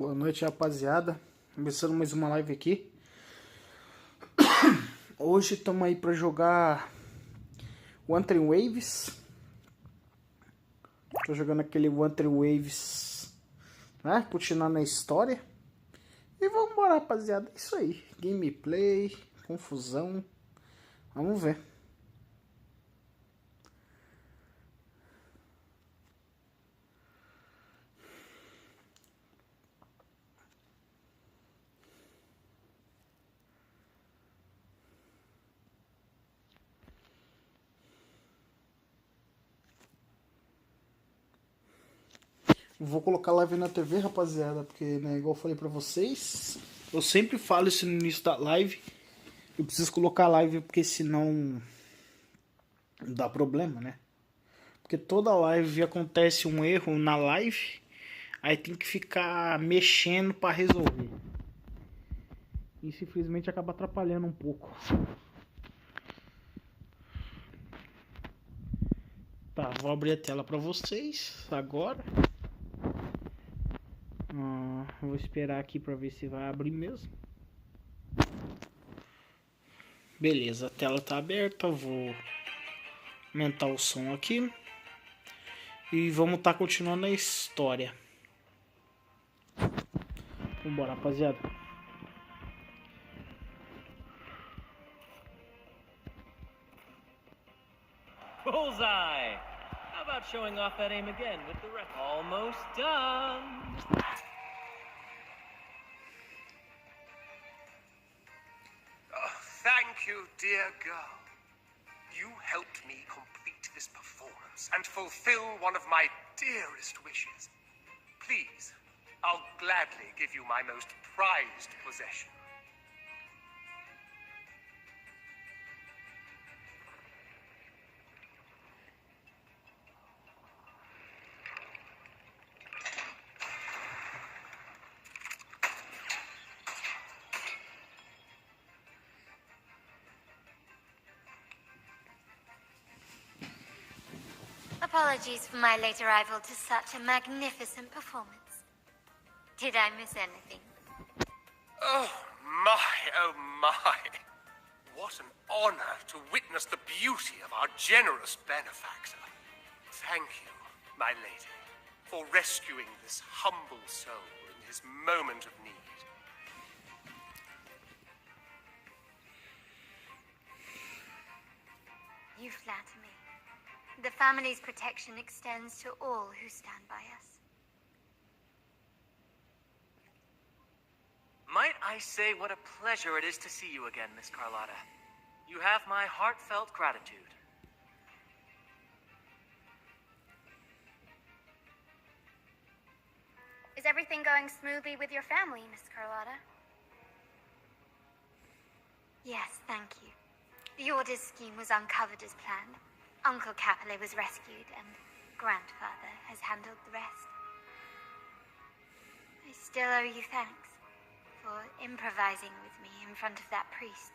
Boa noite, rapaziada. Começando mais uma live aqui. Hoje estamos aí para jogar Wuthering Waves. Tô jogando aquele Wuthering Waves, né? Continuar na história. E vamos embora, rapaziada. É isso aí. Gameplay, confusão. Vamos ver. Vou colocar live na TV, rapaziada, porque, né, igual eu falei pra vocês, eu sempre falo isso no início da live. Eu preciso colocar live porque senão dá problema, né? Porque toda live acontece um erro na live, aí tem que ficar mexendo pra resolver. Isso infelizmente acaba atrapalhando um pouco. Tá, vou abrir a tela pra vocês agora. Vou esperar aqui pra ver se vai abrir mesmo. Beleza, a tela tá aberta. Vou aumentar o som aqui. E vamos tá continuando a história. Vambora, rapaziada. Bullseye! How about showing off that aim again with the ref? Almost done! Oh, thank you, dear girl. You helped me complete this performance and fulfill one of my dearest wishes. Please, I'll gladly give you my most prized possession. Apologies for my late arrival to such a magnificent performance. Did I miss anything? Oh my. What an honor to witness the beauty of our generous benefactor. Thank you, my lady, for rescuing this humble soul in his moment of need. You flatter me. The family's protection extends to all who stand by us. Might I say what a pleasure it is to see you again, Miss Carlotta. You have my heartfelt gratitude. Is everything going smoothly with your family, Miss Carlotta? Yes, thank you. The Order's scheme was uncovered as planned. Uncle Capilet was rescued, and Grandfather has handled the rest. I still owe you thanks for improvising with me in front of that priest.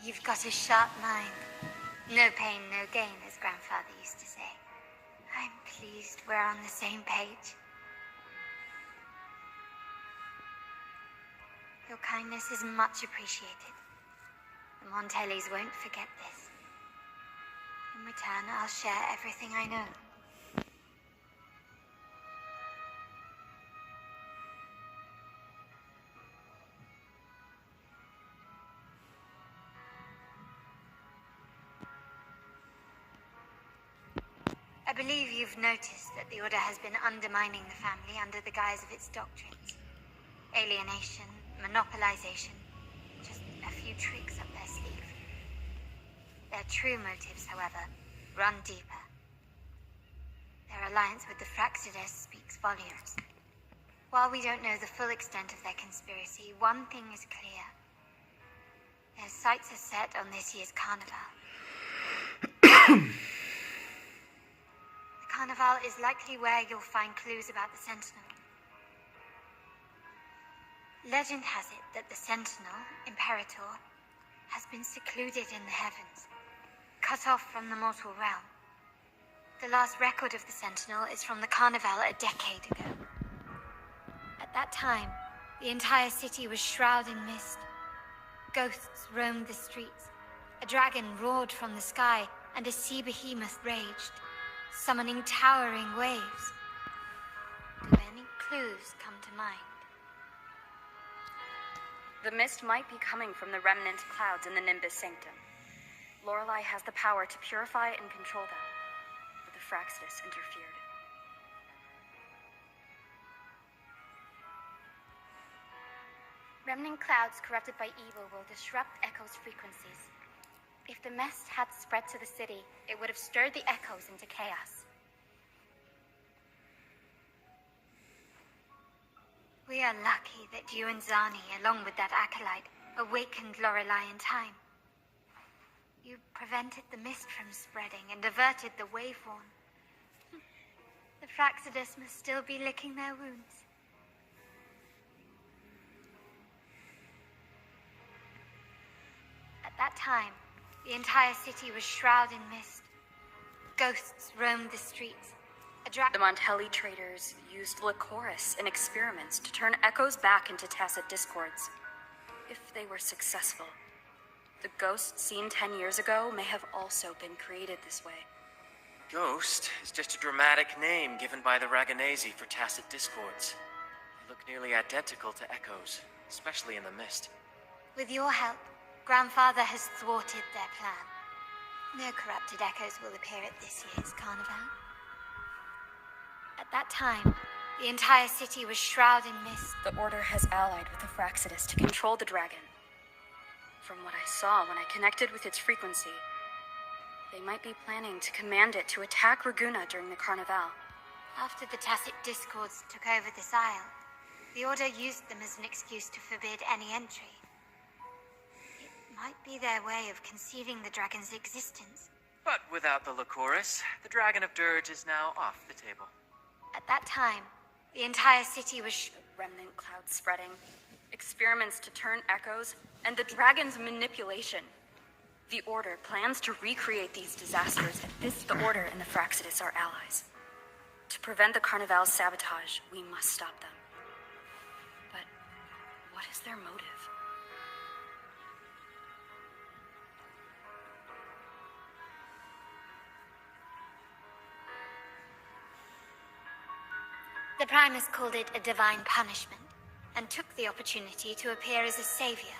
You've got a sharp mind. No pain, no gain, as Grandfather used to say. I'm pleased we're on the same page. Your kindness is much appreciated. The Montellis won't forget this. In return, I'll share everything I know. I believe you've noticed that the Order has been undermining the family under the guise of its doctrines. Alienation, monopolization, just a few tricks up their sleeve. Their true motives, however, run deeper. Their alliance with the Fraxides speaks volumes. While we don't know the full extent of their conspiracy, one thing is clear. Their sights are set on this year's carnival. Carnival is likely where you'll find clues about the Sentinel. Legend has it that the Sentinel, Imperator, has been secluded in the heavens, cut off from the mortal realm. The last record of the Sentinel is from the Carnival a decade ago. At that time, the entire city was shrouded in mist. Ghosts roamed the streets. A dragon roared from the sky, and a sea behemoth raged, summoning towering waves. Do any clues come to mind? The mist might be coming from the remnant clouds in the Nimbus Sanctum. Lorelei has the power to purify and control them, but the Fraxidus interfered. Remnant clouds corrupted by evil will disrupt Echo's frequencies. If the mist had spread to the city, it would have stirred the echoes into chaos. We are lucky that you and Zani, along with that acolyte, awakened Lorelei in time. You prevented the mist from spreading and averted the waveform. The Fraxidus must still be licking their wounds. At that time, the entire city was shrouded in mist. Ghosts roamed the streets. The Montelli traders used Lycoris in experiments to turn echoes back into tacit discords. If they were successful, the ghost seen 10 years ago may have also been created this way. Ghost is just a dramatic name given by the Raganesi for tacit discords. They look nearly identical to echoes, especially in the mist. With your help, Grandfather has thwarted their plan. No corrupted echoes will appear at this year's carnival. At that time, the entire city was shrouded in mist. The Order has allied with the Fraxidus to control the dragon. From what I saw when I connected with its frequency, they might be planning to command it to attack Raguna during the Carnival. After the tacit discords took over this isle, the Order used them as an excuse to forbid any entry. It might be their way of concealing the dragon's existence. But without the Lycoris, the Dragon of Dirge is now off the table. At that time, the entire city was Remnant clouds spreading, experiments to turn echoes, and the dragon's manipulation. The Order plans to recreate these disasters, and the Order and the Fraxidus are allies. To prevent the Carnival's sabotage, we must stop them. But what is their motive? The Primus called it a divine punishment, and took the opportunity to appear as a savior.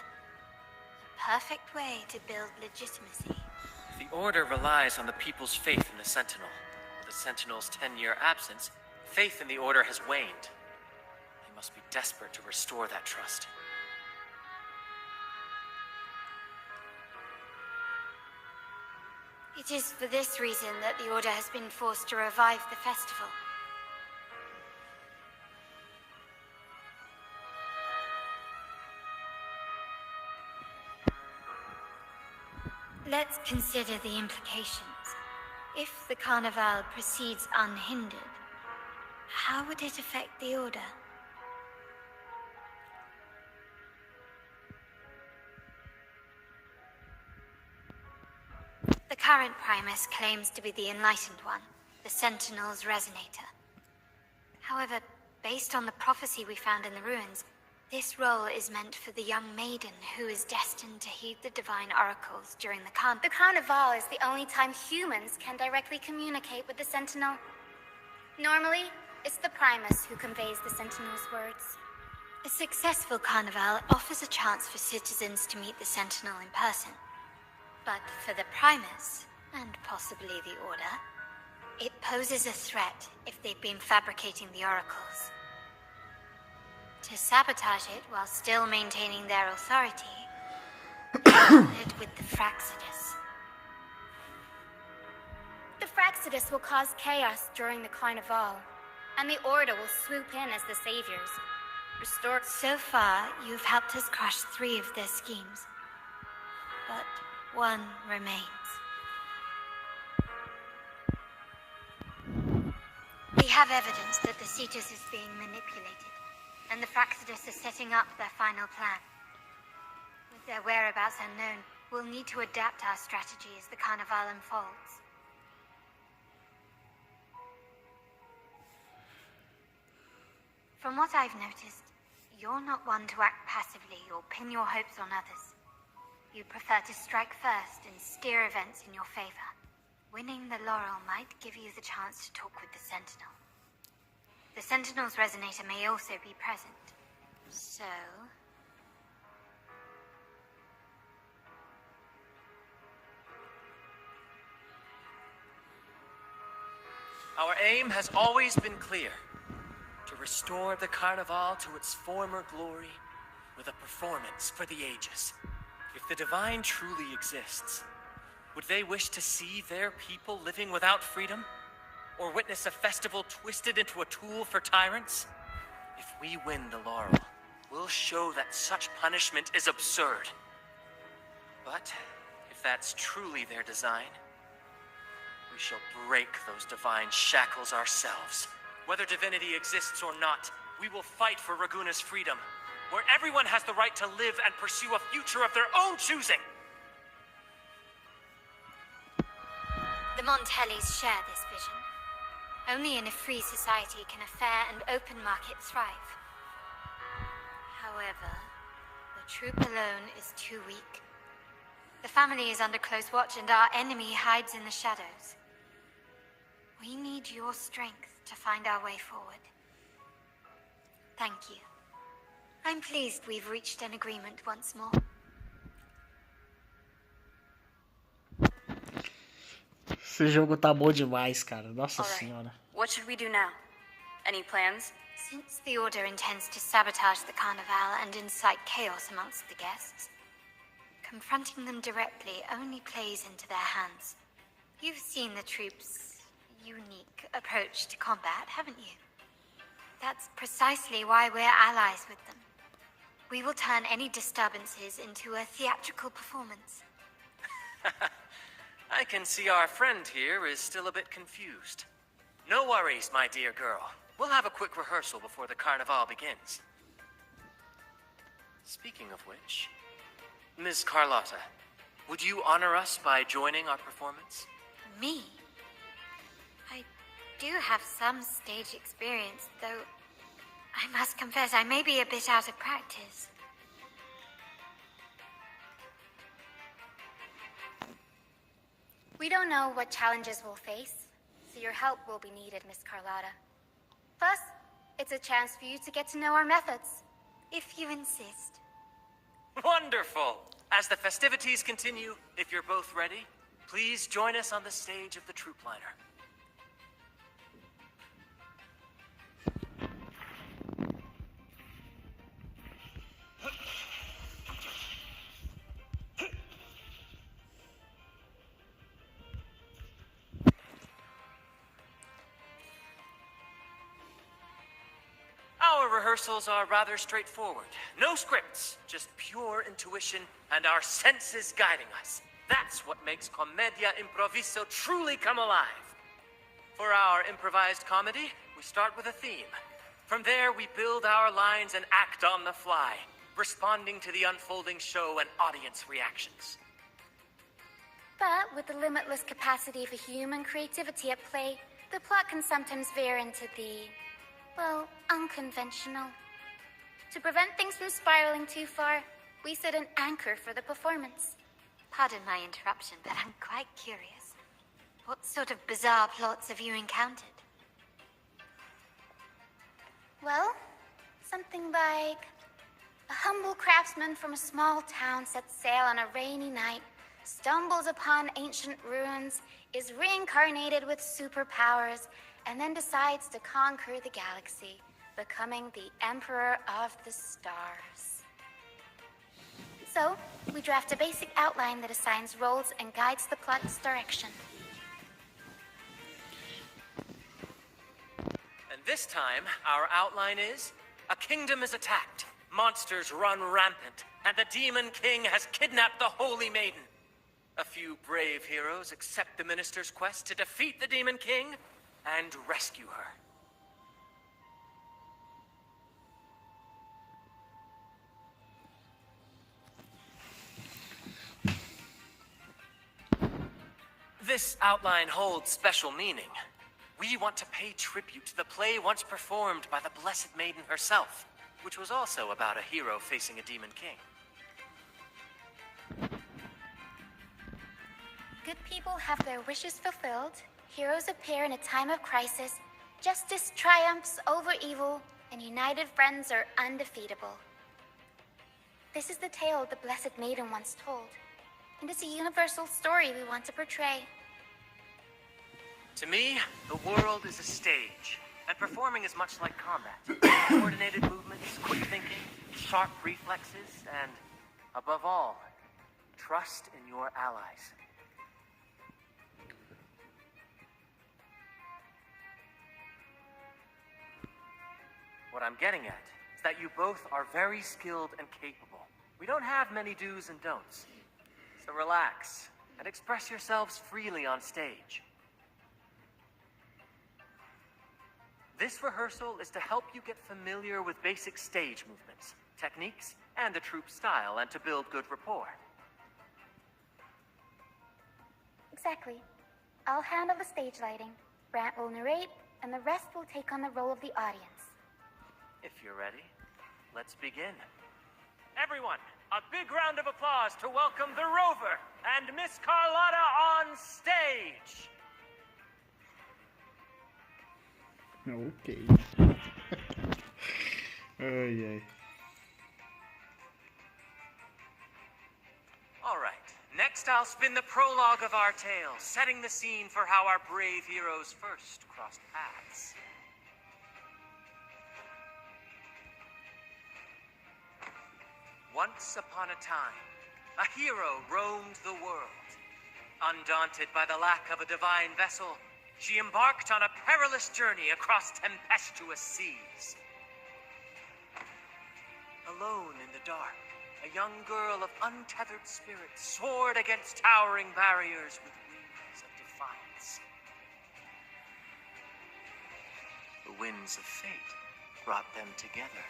A perfect way to build legitimacy. The Order relies on the people's faith in the Sentinel. With the Sentinel's 10-year absence, faith in the Order has waned. They must be desperate to restore that trust. It is for this reason that the Order has been forced to revive the festival. Let's consider the implications. If the Carnival proceeds unhindered, how would it affect the Order? The current Primus claims to be the Enlightened One, the Sentinel's Resonator. However, based on the prophecy we found in the ruins, this role is meant for the young maiden who is destined to heed the divine oracles during the The Carnival is the only time humans can directly communicate with the Sentinel. Normally, it's the Primus who conveys the Sentinel's words. A successful Carnival offers a chance for citizens to meet the Sentinel in person. But for the Primus, and possibly the Order, it poses a threat if they've been fabricating the oracles. To sabotage it while still maintaining their authority, partnered with the Fraxidus. The Fraxidus will cause chaos during the Carnival, and the Order will swoop in as the saviors. Restore. So far, you've helped us crush 3 of their schemes. But one remains. We have evidence that the Cetus is being manipulated, and the Fraccidus are setting up their final plan. With their whereabouts unknown, we'll need to adapt our strategy as the Carnival unfolds. From what I've noticed, you're not one to act passively or pin your hopes on others. You prefer to strike first and steer events in your favor. Winning the laurel might give you the chance to talk with the Sentinel. The Sentinel's resonator may also be present. So... Our aim has always been clear. To restore the Carnival to its former glory with a performance for the ages. If the Divine truly exists, would they wish to see their people living without freedom? Or witness a festival twisted into a tool for tyrants? If we win the laurel, we'll show that such punishment is absurd. But if that's truly their design, we shall break those divine shackles ourselves. Whether divinity exists or not, we will fight for Raguna's freedom, where everyone has the right to live and pursue a future of their own choosing. The Montellis share this vision. Only in a free society can a fair and open market thrive. However, the troop alone is too weak. The family is under close watch and our enemy hides in the shadows. We need your strength to find our way forward. Thank you. I'm pleased we've reached an agreement once more. Esse jogo tá bom demais, cara. Nossa All right. senhora. What should we do now? Any plans? Since the Order intends to sabotage the Carnival and incite chaos amongst the guests, confronting them directly only plays into their hands. You've seen the troops' unique approach to combat, haven't you? That's precisely why we're allies with them. We will turn any disturbances into a theatrical performance. I can see our friend here is still a bit confused. No worries, my dear girl. We'll have a quick rehearsal before the Carnival begins. Speaking of which, Ms. Carlotta, would you honor us by joining our performance? Me? I do have some stage experience, though I must confess I may be a bit out of practice. We don't know what challenges we'll face, so your help will be needed, Miss Carlotta. Plus, it's a chance for you to get to know our methods. If you insist. Wonderful! As the festivities continue, if you're both ready, please join us on the stage of the troop liner. Our rehearsals are rather straightforward. No scripts, just pure intuition and our senses guiding us. That's what makes Commedia Improviso truly come alive. For our improvised comedy, we start with a theme. From there, we build our lines and act on the fly, responding to the unfolding show and audience reactions. But with the limitless capacity for human creativity at play, the plot can sometimes veer into the, well, unconventional. To prevent things from spiraling too far, we set an anchor for the performance. Pardon my interruption, but I'm quite curious. What sort of bizarre plots have you encountered? Well, something like a humble craftsman from a small town sets sail on a rainy night, stumbles upon ancient ruins, is reincarnated with superpowers, and then decides to conquer the galaxy, becoming the Emperor of the Stars. So, we draft a basic outline that assigns roles and guides the plot's direction. And this time, our outline is, a kingdom is attacked, monsters run rampant, and the Demon King has kidnapped the Holy Maiden. A few brave heroes accept the minister's quest to defeat the Demon King and rescue her. This outline holds special meaning. We want to pay tribute to the play once performed by the Blessed Maiden herself, which was also about a hero facing a demon king. Good people have their wishes fulfilled, heroes appear in a time of crisis, justice triumphs over evil, and united friends are undefeatable. This is the tale the Blessed Maiden once told, and it's a universal story we want to portray. To me, the world is a stage, and performing is much like combat. Coordinated movements, quick thinking, sharp reflexes, and, above all, trust in your allies. What I'm getting at is that you both are very skilled and capable. We don't have many do's and don'ts. So relax, and express yourselves freely on stage. This rehearsal is to help you get familiar with basic stage movements, techniques, and the troupe style, and to build good rapport. Exactly. I'll handle the stage lighting. Brant will narrate, and the rest will take on the role of the audience. If you're ready, let's begin. Everyone, a big round of applause to welcome the Rover and Miss Carlotta on stage! Ok. Ai, ai. All right, next I'll spin the prologue of our tale, setting the scene for how our brave heroes first crossed paths. Once upon a time, a hero roamed the world. Undaunted by the lack of a divine vessel, she embarked on a perilous journey across tempestuous seas. Alone in the dark, a young girl of untethered spirit soared against towering barriers with wings of defiance. The winds of fate brought them together.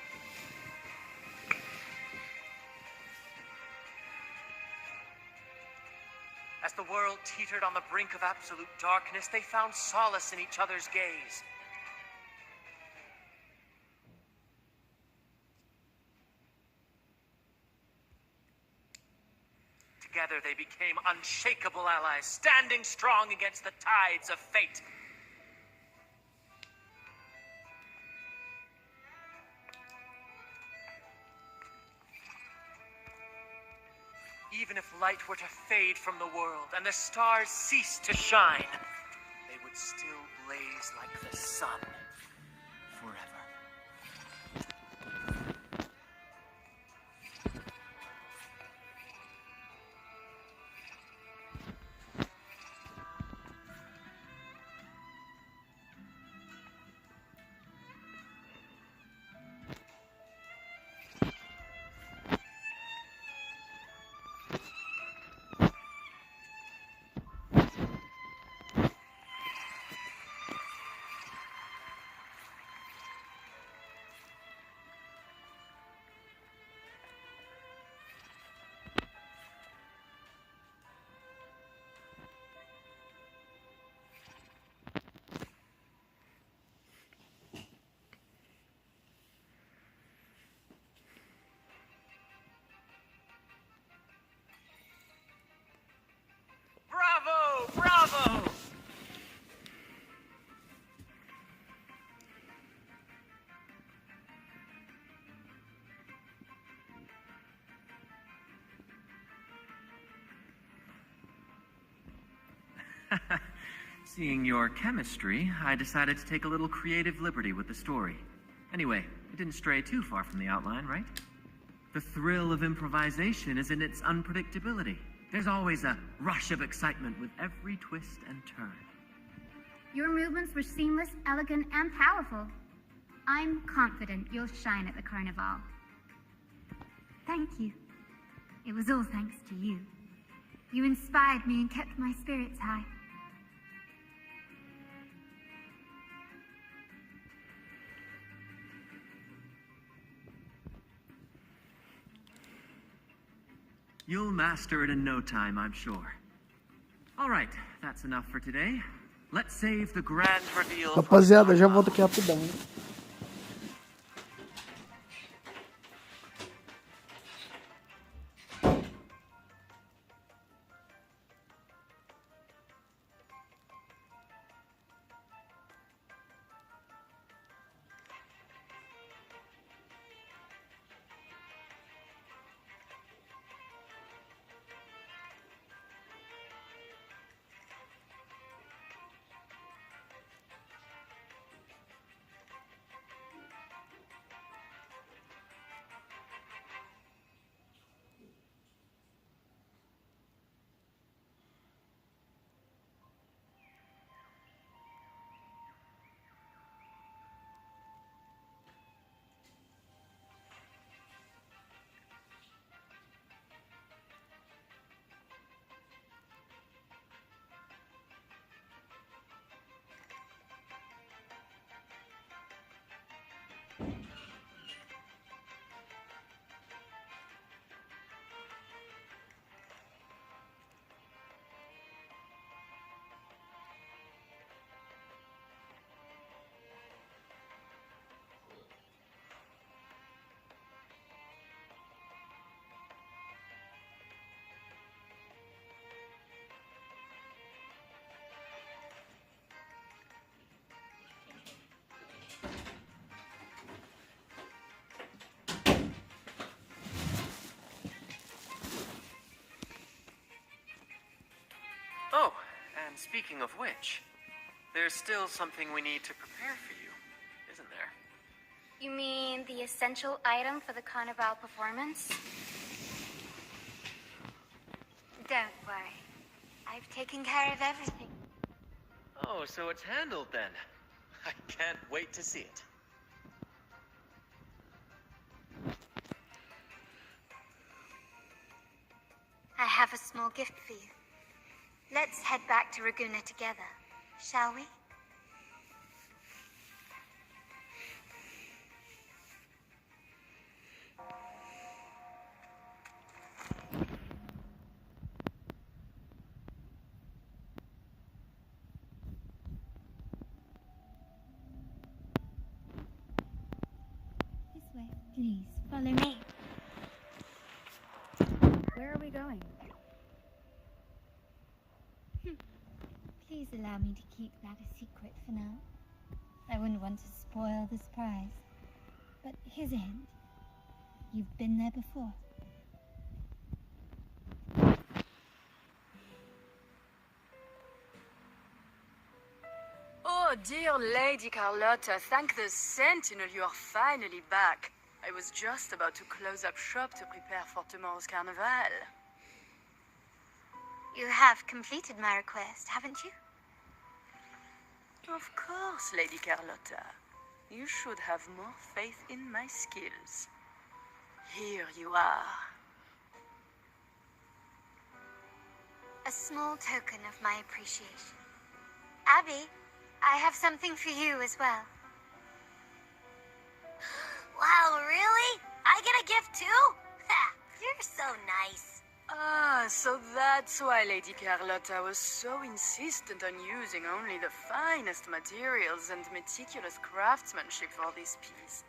As the world teetered on the brink of absolute darkness, they found solace in each other's gaze. Together they became unshakable allies, standing strong against the tides of fate. Even if light were to fade from the world and the stars cease to shine, they would still blaze like the sun forever. Bravo! Bravo! Seeing your chemistry, I decided to take a little creative liberty with the story. Anyway, it didn't stray too far from the outline, right? The thrill of improvisation is in its unpredictability. There's always a rush of excitement with every twist and turn. Your movements were seamless, elegant, and powerful. I'm confident you'll shine at the carnival. Thank you. It was all thanks to you. You inspired me and kept my spirits high. You'll master it in no time, I'm sure. All right, that's enough for today, let's save the grand reveal. Rapaziada, já volto aqui rapidão, hein? Oh, and speaking of which, there's still something we need to prepare for you, isn't there? You mean the essential item for the Carnival performance? Don't worry. I've taken care of everything. Oh, so it's handled then. I can't wait to see it. I have a small gift for you. Let's head back to Raguna together, shall we? This way, please. Follow me. Where are we going? Please allow me to keep that a secret for now. I wouldn't want to spoil the surprise. But here's a hint. You've been there before. Oh, dear Lady Carlotta, thank the Sentinel you are finally back. I was just about to close up shop to prepare for tomorrow's carnival. You have completed my request, haven't you? Of course, Lady Carlotta. You should have more faith in my skills. Here you are. A small token of my appreciation. Abby, I have something for you as well. Wow, really? I get a gift too? Ha, you're so nice. Ah, so that's why Lady Carlotta was so insistent on using only the finest materials and meticulous craftsmanship for this piece.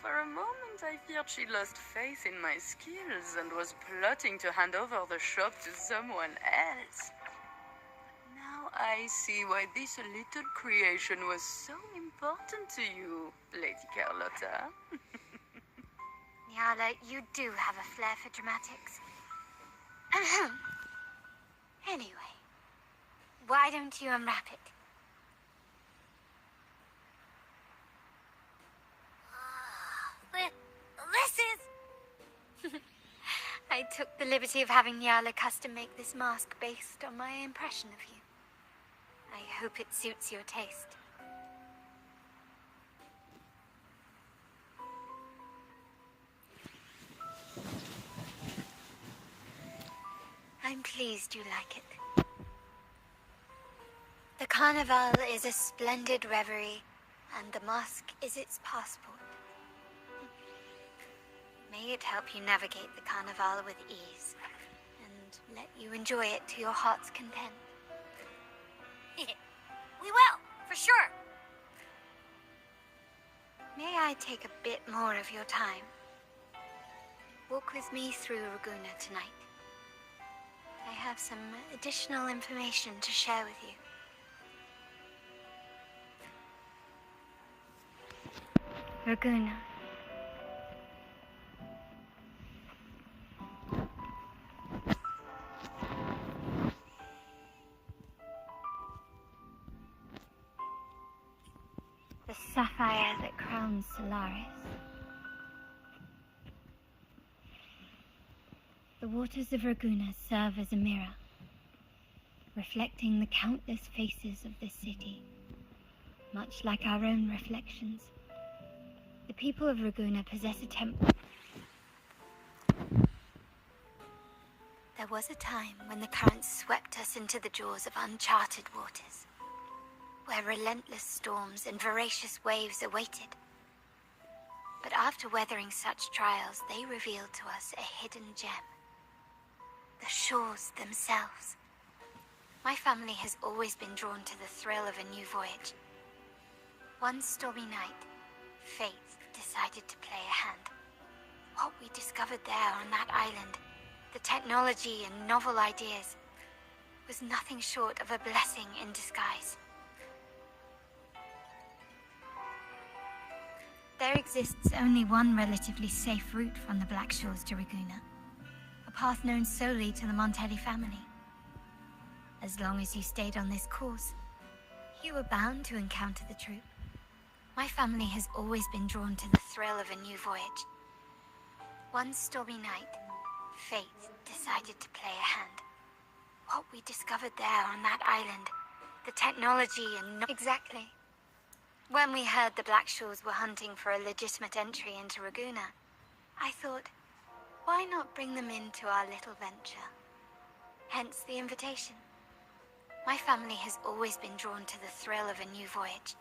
For a moment, I feared she lost faith in my skills and was plotting to hand over the shop to someone else. Now I see why this little creation was so important to you, Lady Carlotta. Nyala, you do have a flair for dramatics. Anyway, why don't you unwrap it? This is... I took the liberty of having Nyala custom make this mask based on my impression of you. I hope it suits your taste. I'm pleased you like it. The Carnival is a splendid reverie, and the mask is its passport. May it help you navigate the Carnival with ease, and let you enjoy it to your heart's content. We will, for sure. May I take a bit more of your time? Walk with me through Raguna tonight. I have some additional information to share with you. Raguna. The sapphire that crowns Solaris. The waters of Raguna serve as a mirror, reflecting the countless faces of this city, much like our own reflections. The people of Raguna possess a temple. There was a time when the currents swept us into the jaws of uncharted waters, where relentless storms and voracious waves awaited. But after weathering such trials, they revealed to us a hidden gem. The shores themselves. My family has always been drawn to the thrill of a new voyage. One stormy night, fate decided to play a hand. What we discovered there on that island, the technology and novel ideas, was nothing short of a blessing in disguise. There exists only one relatively safe route from the Black Shores to Raguna, a path known solely to the Montelli family. As long as you stayed on this course, you were bound to encounter the troop. My family has always been drawn to the thrill of a new voyage. One stormy night, fate decided to play a hand. What we discovered there on that island, the technology and Exactly. When we heard the Black Shores were hunting for a legitimate entry into Raguna, I thought, why not bring them into our little venture? Hence the invitation. My family has always been drawn to the thrill of a new voyage.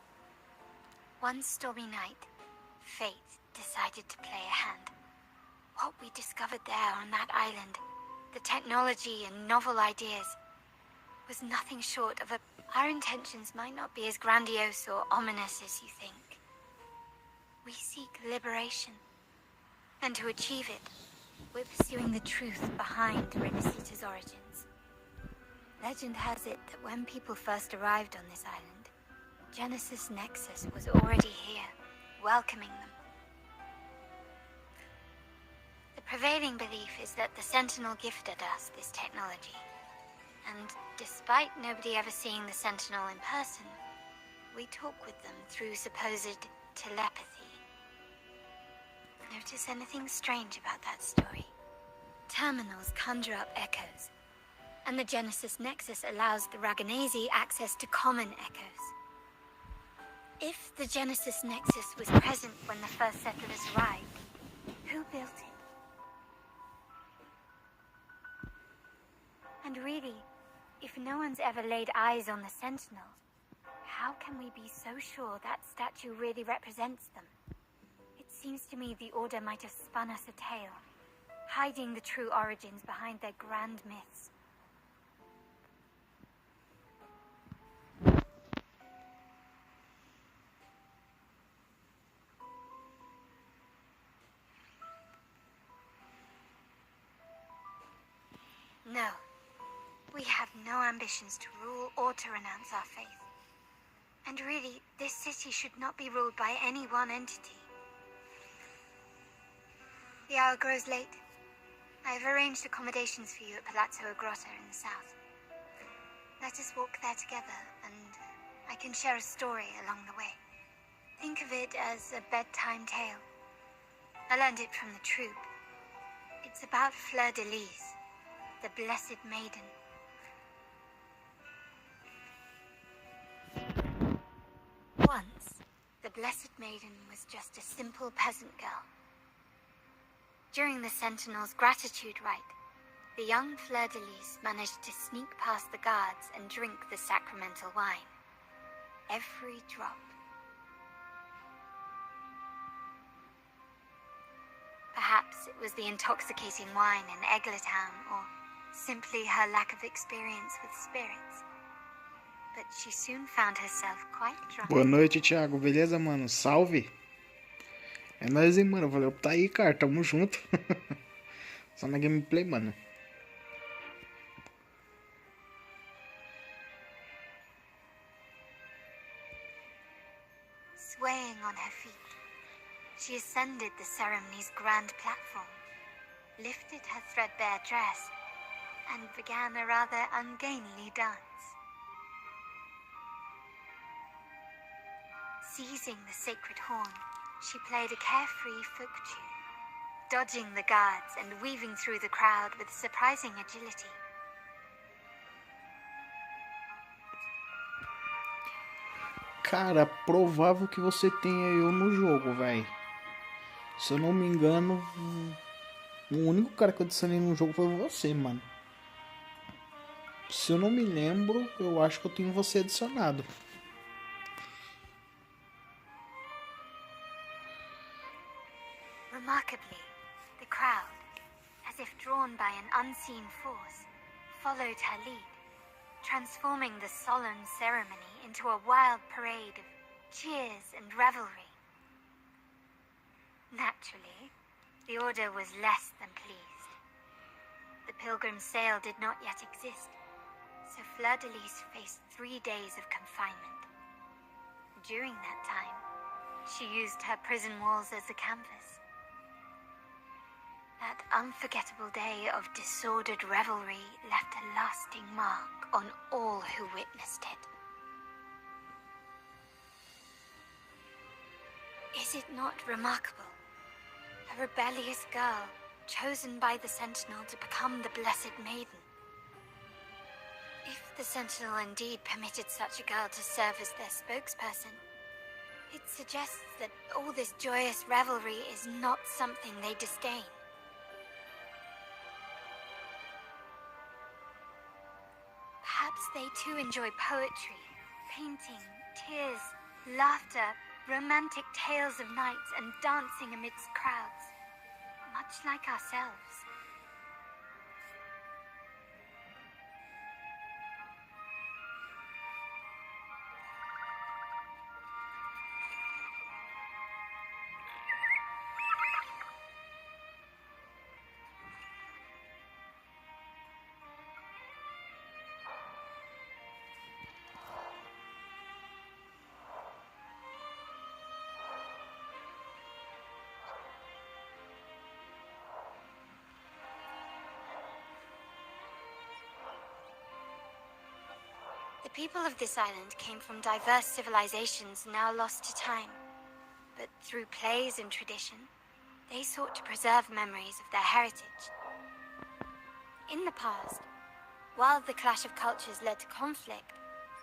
One stormy night, fate decided to play a hand. What we discovered there on that island, the technology and novel ideas, was nothing short of a... Our intentions might not be as grandiose or ominous as you think. We seek liberation. And to achieve it, we're pursuing the truth behind Renacita's origins. Legend has it that when people first arrived on this island, Genesis Nexus was already here, welcoming them. The prevailing belief is that the Sentinel gifted us this technology. And despite nobody ever seeing the Sentinel in person, we talk with them through supposed telepathy. Notice anything strange about that story? Terminals conjure up echoes, and the Genesis Nexus allows the Raganese access to common echoes. If the Genesis Nexus was present when the first settlers arrived, who built it? And really, if no one's ever laid eyes on the Sentinels, how can we be so sure that statue really represents them? It seems to me the Order might have spun us a tale, hiding the true origins behind their grand myths. No. We have no ambitions to rule or to renounce our faith. And really, this city should not be ruled by any one entity. The hour grows late. I have arranged accommodations for you at Palazzo Grotta in the south. Let us walk there together, and I can share a story along the way. Think of it as a bedtime tale. I learned it from the troop. It's about Fleur de Lis, the Blessed Maiden. Once, the Blessed Maiden was just a simple peasant girl. During the Sentinel's gratitude rite, the young Fleur de Lis managed to sneak past the guards and drink the sacramental wine. Every drop. Perhaps it was the intoxicating wine in Eglatown, or simply her lack of experience with spirits. But she soon found herself quite drunk. Boa noite, Thiago. Beleza, mano? Salve. É nóis, hein, mano. Valeu por tá aí, cara. Tamo junto. Só na gameplay, mano. Swaying on her feet, she ascended the ceremony's grand platform, lifted her threadbare dress, and began a rather ungainly dance. Seizing the sacred horn, she played a carefree folk tune, dodging the guards and weaving through the crowd with surprising agility. Cara, provável que você tenha eu no jogo, velho. Se eu não me engano, o único cara que eu adicionei no jogo foi você, mano. Se eu não me lembro, eu acho que eu tenho você adicionado. Remarkably, the crowd, as if drawn by an unseen force, followed her lead, transforming the solemn ceremony into a wild parade of cheers and revelry. Naturally, the Order was less than pleased. The Pilgrim sale did not yet exist, so Fleur-de-Lis faced 3 days of confinement. During that time, she used her prison walls as a canvas. That unforgettable day of disordered revelry left a lasting mark on all who witnessed it. Is it not remarkable? A rebellious girl, chosen by the Sentinel to become the Blessed Maiden. If the Sentinel indeed permitted such a girl to serve as their spokesperson, it suggests that all this joyous revelry is not something they disdain. Perhaps they too enjoy poetry, painting, tears, laughter, romantic tales of nights, and dancing amidst crowds, much like ourselves. The people of this island came from diverse civilizations now lost to time. But through plays and tradition, they sought to preserve memories of their heritage. In the past, while the clash of cultures led to conflict,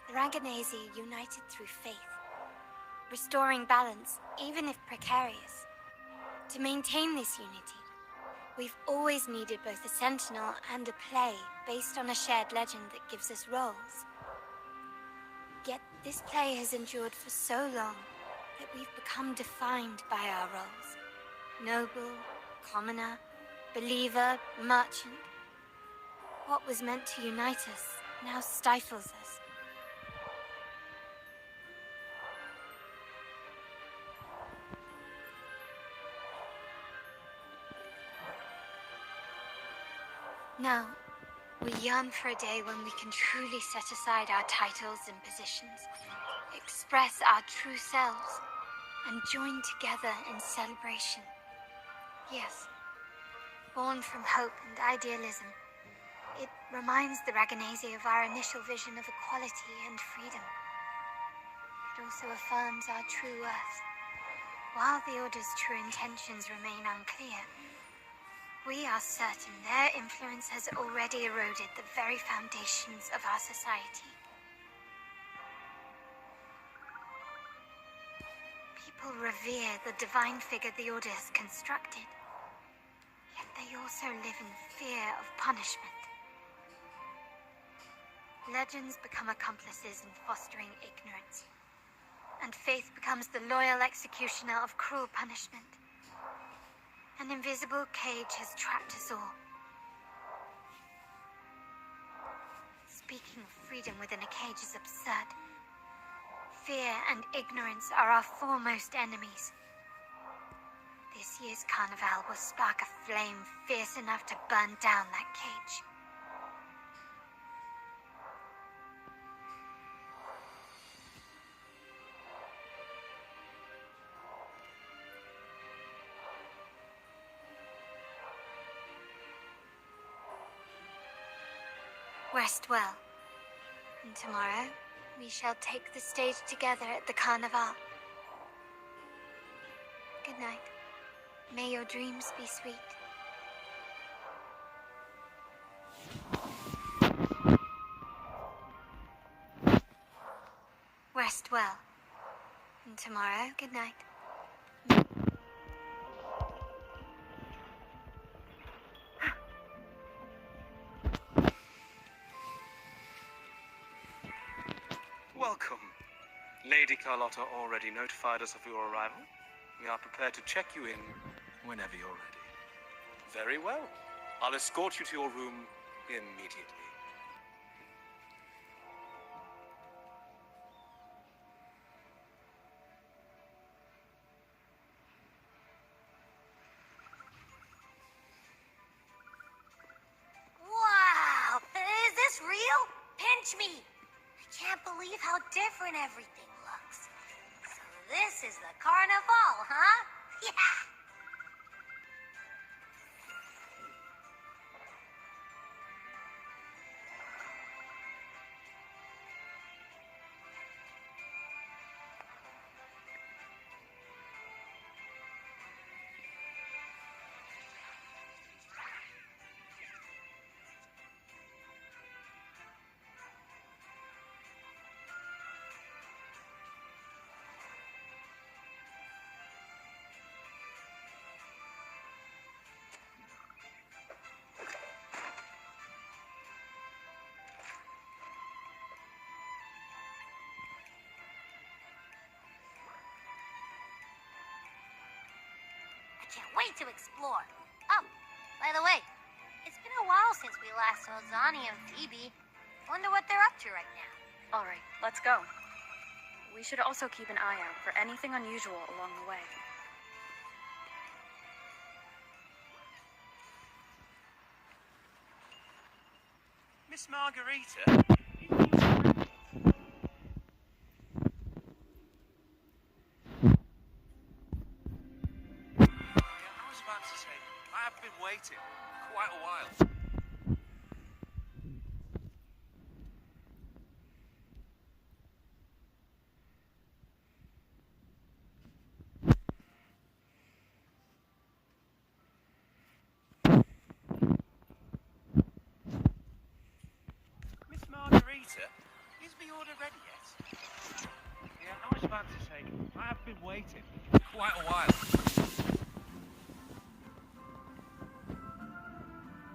the Raganese united through faith, restoring balance even if precarious. To maintain this unity, we've always needed both a sentinel and a play based on a shared legend that gives us roles. Yet this play has endured for so long that we've become defined by our roles. Noble, commoner, believer, merchant. What was meant to unite us now stifles us. Now, we yearn for a day when we can truly set aside our titles and positions, express our true selves, and join together in celebration. Yes, born from hope and idealism, it reminds the Raganese of our initial vision of equality and freedom. It also affirms our true worth. While the Order's true intentions remain unclear, we are certain their influence has already eroded the very foundations of our society. People revere the divine figure the Order has constructed, yet they also live in fear of punishment. Legends become accomplices in fostering ignorance, and faith becomes the loyal executioner of cruel punishment. An invisible cage has trapped us all. speaking of freedom within a cage is absurd. Fear and ignorance are our foremost enemies. This year's carnival will spark a flame fierce enough to burn down that cage. Rest well, and tomorrow we shall take the stage together at the carnival. Good night. May your dreams be sweet. Rest well, and tomorrow, good night. Welcome. Lady Carlotta already notified us of your arrival. We are prepared to check you in whenever you're ready. Very well. I'll escort you to your room immediately. Wow! Is this real? Pinch me! I can't believe how different everything looks. So this is the carnival, huh? Yeah! I can't wait to explore. Oh, by the way, it's been a while since we last saw Zani and Phoebe. Wonder what they're up to right now. All right, let's go. We should also keep an eye out for anything unusual along the way. Miss Margarita? I was about to say, I have been waiting quite a while. Miss Margarita, is the order ready yet? Yeah, I was about to say, I have been waiting quite a while.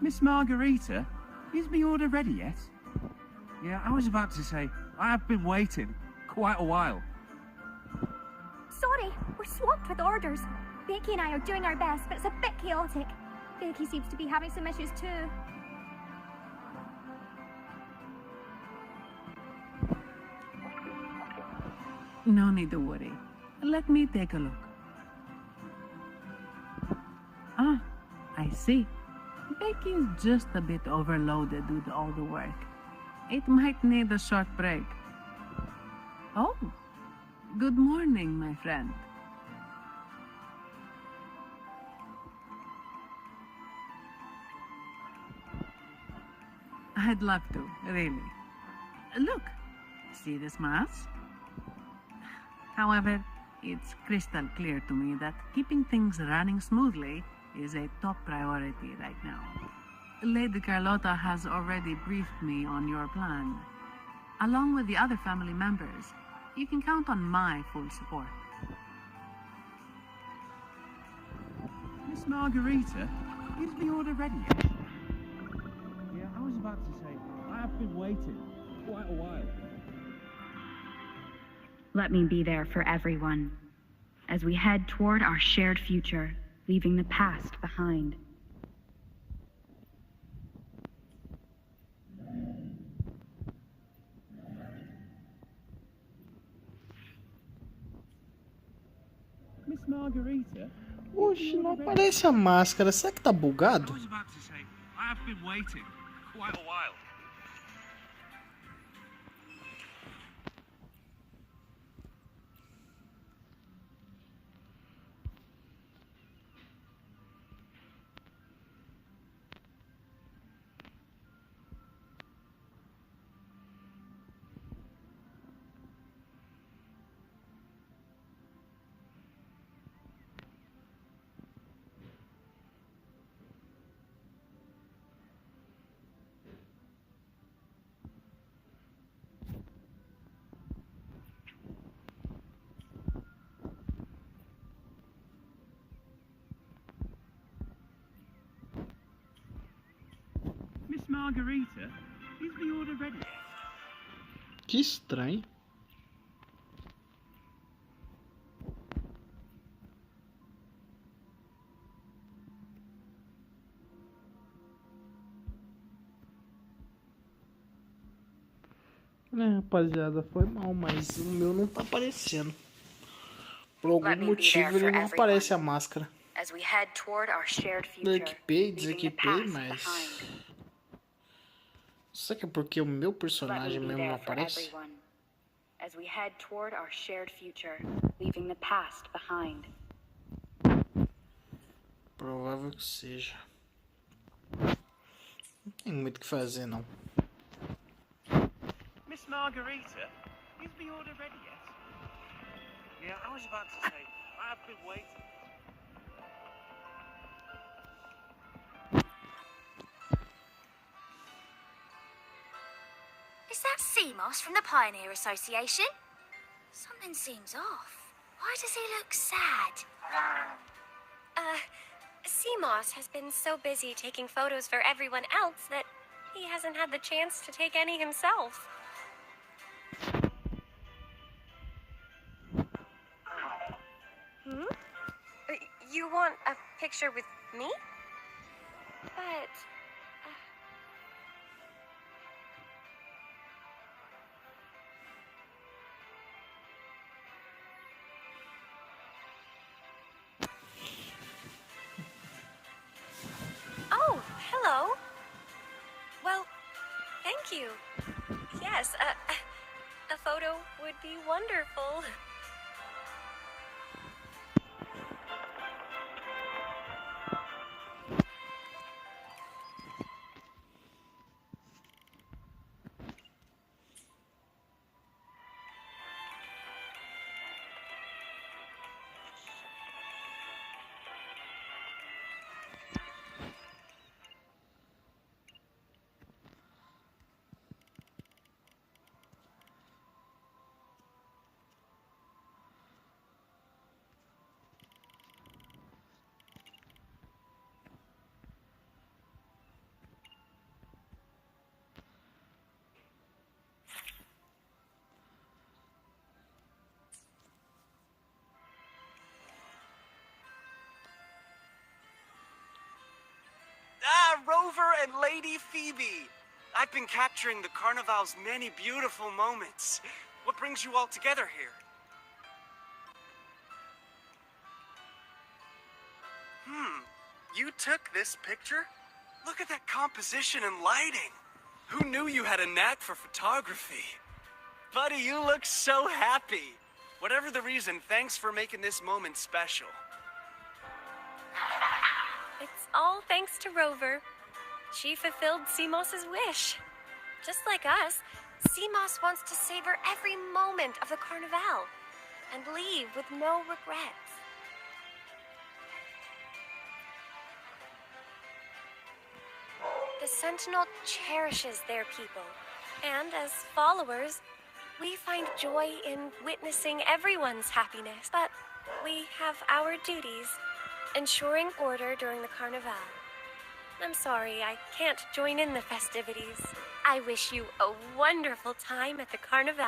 Miss Margarita, is the order ready yet? Yeah, I was about to say, I have been waiting quite a while. Sorry, we're swamped with orders. Becky and I are doing our best, but it's a bit chaotic. Becky seems to be having some issues too. No need to worry. Let me take a look. Ah, I see. Becky is just a bit overloaded with all the work. It might need a short break. Oh, good morning, my friend. I'd love to, really. Look, see this mask? However, it's crystal clear to me that keeping things running smoothly is a top priority right now. Lady Carlotta has already briefed me on your plan. Along with the other family members, you can count on my full support. Miss Margarita, is the order ready yet? Yeah, I was about to say, I have been waiting quite a while. Let me be there for everyone as we head toward our shared future, leaving the past behind. Miss Margarita? Oxe, não aparece a máscara. Será que tá bugado? I was about to say, I have been waiting quite a while. Miss Margarita, is the order ready? Que estranho. Rapaziada, foi mal, mas o meu não tá aparecendo. Por algum motivo ele não aparece a máscara. As we head toward our shared Eu future, equipei, leaving the desequipei, past mas... behind. Será que é porque o meu Let me personagem be mesmo não there for aparece? everyone. As we head toward our shared future, leaving the past behind. Provável que seja. Não tem muito o que fazer, não. Miss Margarita, is the order ready yet? Yeah, I was about to say, I have been waiting. Is that Seamoss from the Pioneer Association? Something seems off. Why does he look sad? Seamoss has been so busy taking photos for everyone else that he hasn't had the chance to take any himself. You want a picture with me? But... Oh, hello. Well, thank you. Yes, a photo would be wonderful. Rover and Lady Phoebe! I've been capturing the Carnival's many beautiful moments. What brings you all together here? You took this picture? Look at that composition and lighting. Who knew you had a knack for photography? Buddy, you look so happy. Whatever the reason, thanks for making this moment special. It's all thanks to Rover. She fulfilled Seamoss's wish. Just like us, Seamoss wants to savor every moment of the Carnival and leave with no regrets. The Sentinel cherishes their people, and as followers, we find joy in witnessing everyone's happiness. But we have our duties, ensuring order during the Carnival. I'm sorry, I can't join in the festivities. I wish you a wonderful time at the Carnival.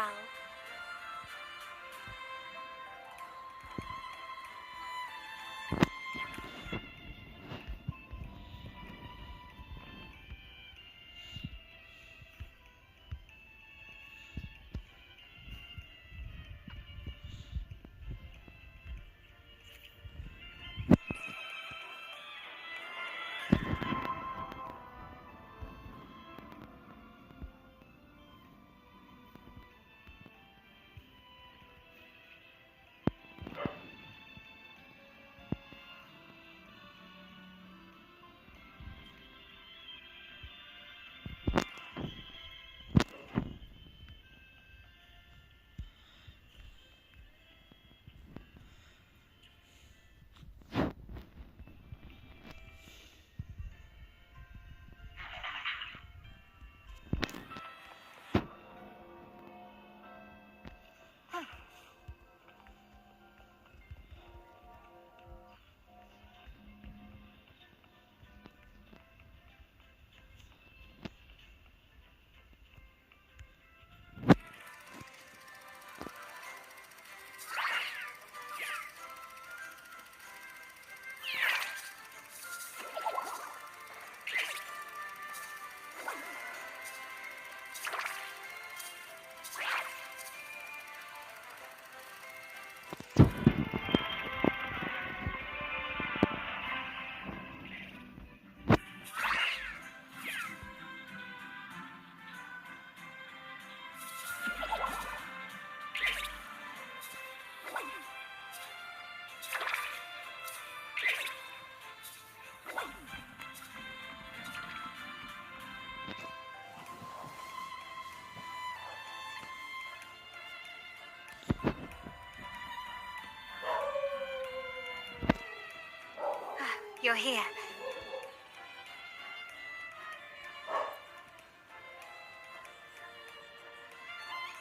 you're here.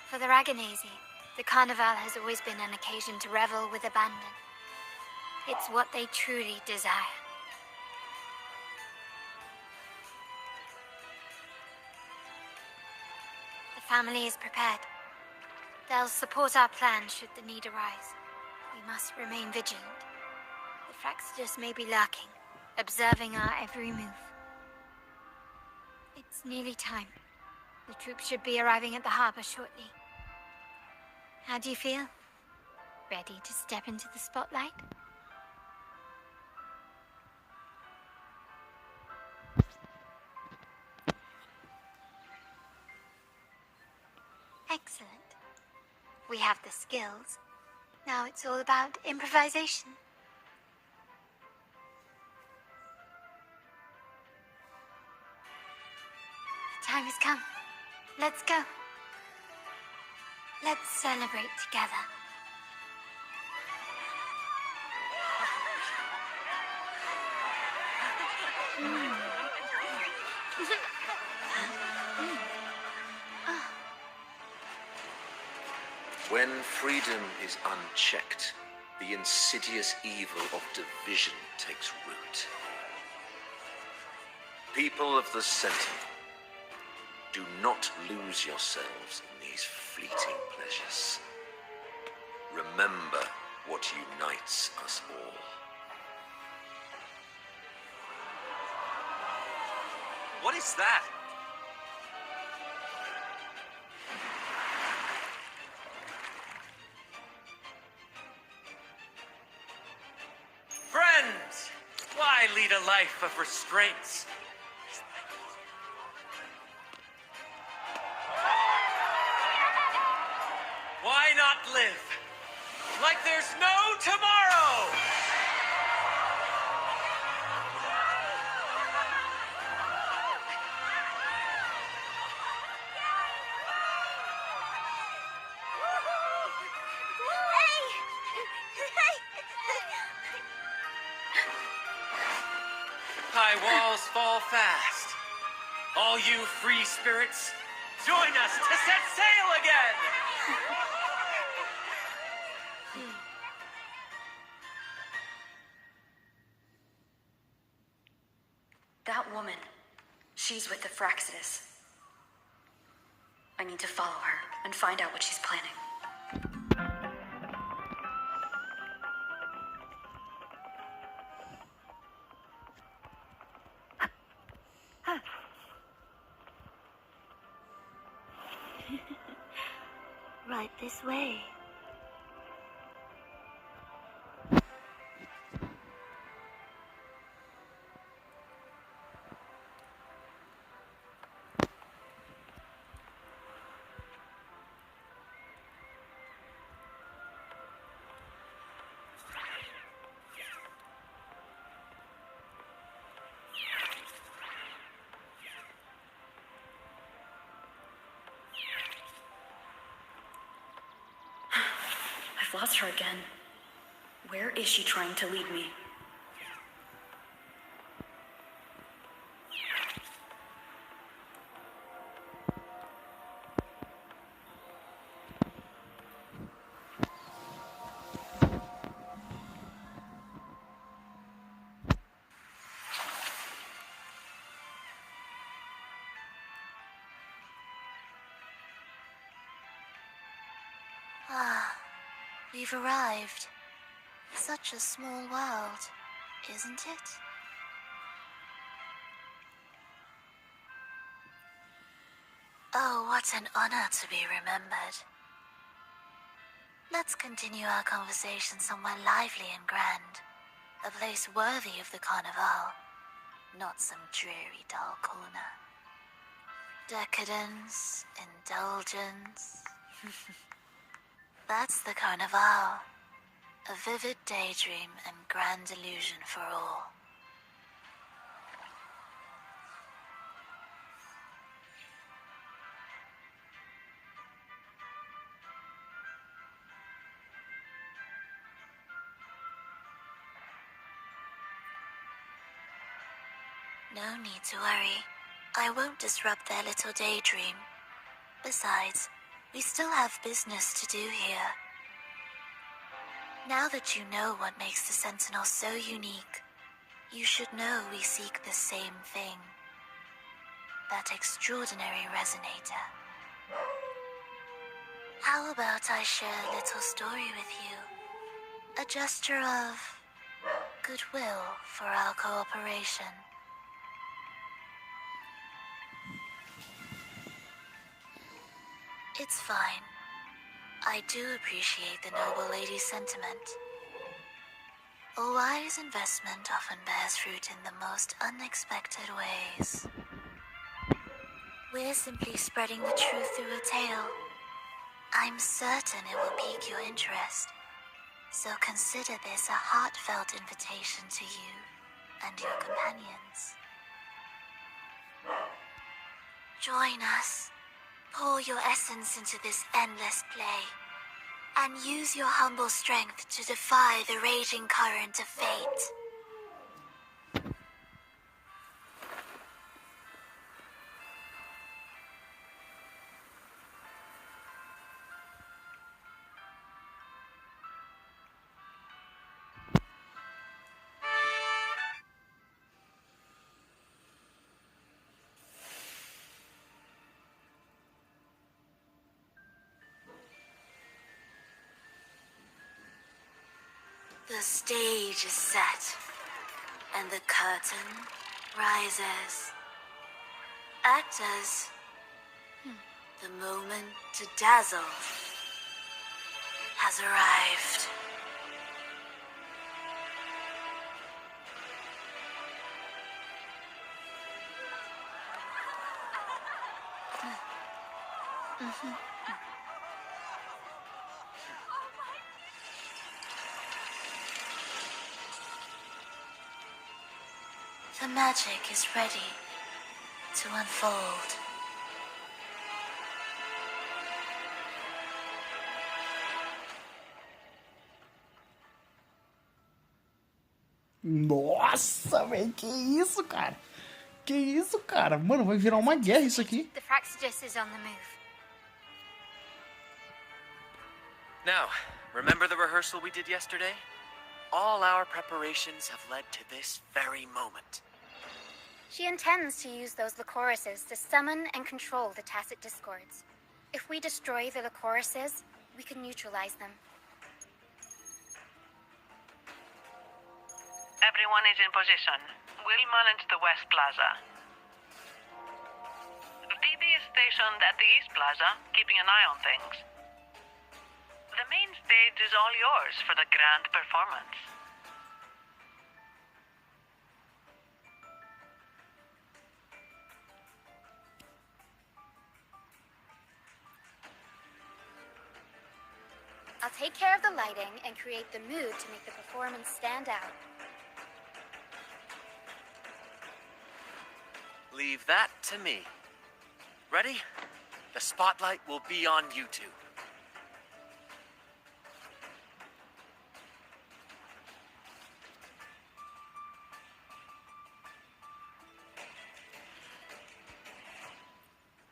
For the Raganese, the Carnival has always been an occasion to revel with abandon. It's what they truly desire. The family is prepared. They'll support our plan should the need arise. We must remain vigilant. The Fraxidus may be lurking, observing our every move. It's nearly time. The troops should be arriving at the harbor shortly. How do you feel? Ready to step into the spotlight? Excellent. We have the skills. Now it's all about improvisation. The time has come. Let's go. Let's celebrate together. When freedom is unchecked, the insidious evil of division takes root. People of the Sentinel, do not lose yourselves in these fleeting pleasures. Remember what unites us all. What is that? Friends! Why lead a life of restraints? Why not live like there's no tomorrow? High walls fall fast. All you free spirits, join us to set sail again! That woman, she's with the Fraxidus. I need to follow her and find out what she's planning. Right this way. I've lost her again. Where is she trying to lead me? Ah, we've arrived. Such a small world, isn't it? Oh, what an honor to be remembered. Let's continue our conversation somewhere lively and grand. A place worthy of the Carnival, not some dreary, dull corner. Decadence, indulgence. That's the Carnival. A vivid daydream and grand illusion for all. No need to worry. I won't disrupt their little daydream. Besides, we still have business to do here. Now that you know what makes the Sentinel so unique, you should know we seek the same thing. That extraordinary resonator. How about I share a little story with you? A gesture of goodwill for our cooperation. It's fine. I do appreciate the noble lady's sentiment. A wise investment often bears fruit in the most unexpected ways. We're simply spreading the truth through a tale. I'm certain it will pique your interest. So consider this a heartfelt invitation to you and your companions. Join us. Pour your essence into this endless play, and use your humble strength to defy the raging current of fate. The stage is set, and the curtain rises. Actors, the moment to dazzle has arrived. The magic is ready to unfold. Nossa, velho, que isso, cara? Que isso, cara? Mano, vai virar uma guerra isso aqui. The Fraxidus is on the move. Now, remember the rehearsal we did yesterday? All our preparations have led to this very moment. She intends to use those Lycorises to summon and control the Tacit Discords. If we destroy the Lycorises, we can neutralize them. Everyone is in position. We'll manage the West Plaza. Phoebe is stationed at the East Plaza, keeping an eye on things. The main stage is all yours for the grand performance. I'll take care of the lighting and create the mood to make the performance stand out. Leave that to me. Ready? The spotlight will be on you two.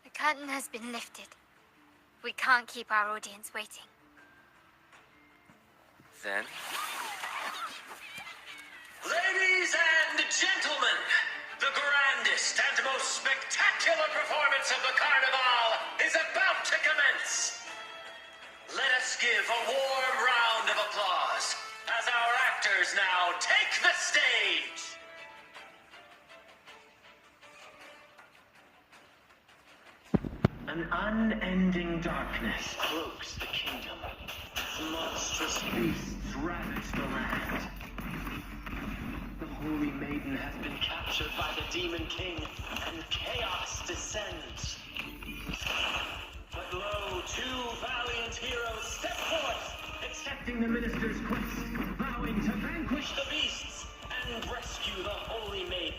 The curtain has been lifted. We can't keep our audience waiting. Then... Ladies and gentlemen, the grandest and most spectacular performance of the Carnival is about to commence. Let us give a warm round of applause as our actors now take the stage. An unending darkness cloaks the kingdom. Monstrous beasts ravage the land. The Holy Maiden has been captured by the Demon King, and chaos descends. But lo, two valiant heroes step forth, accepting the minister's quest, vowing to vanquish the beasts and rescue the Holy Maiden.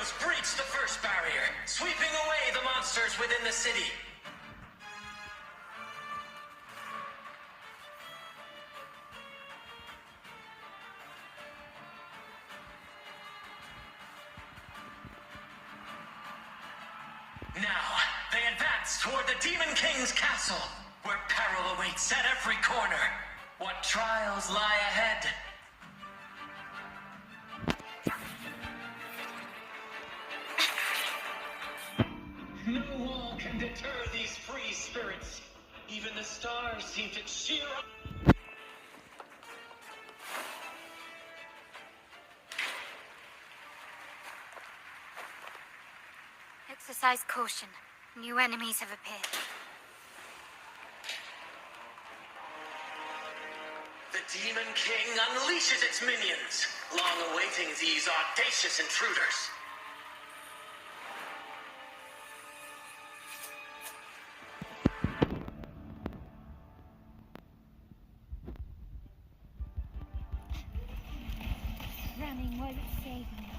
heroes breached the first barrier, sweeping away the monsters within the city. Now, they advance toward the Demon King's castle, where peril awaits at every corner. What trials lie ahead? No wall can deter these free spirits. Even the stars seem to cheer up. Exercise caution. New enemies have appeared. The Demon King unleashes its minions, long awaiting these audacious intruders. Running won't save me.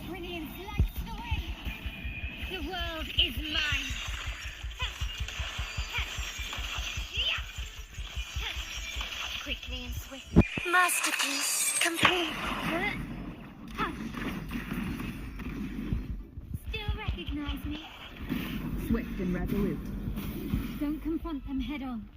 Brilliance lights the way. The world is mine. Quickly and swiftly. Masterpiece complete. Still recognize me? Swift and resolute. Don't confront them head on.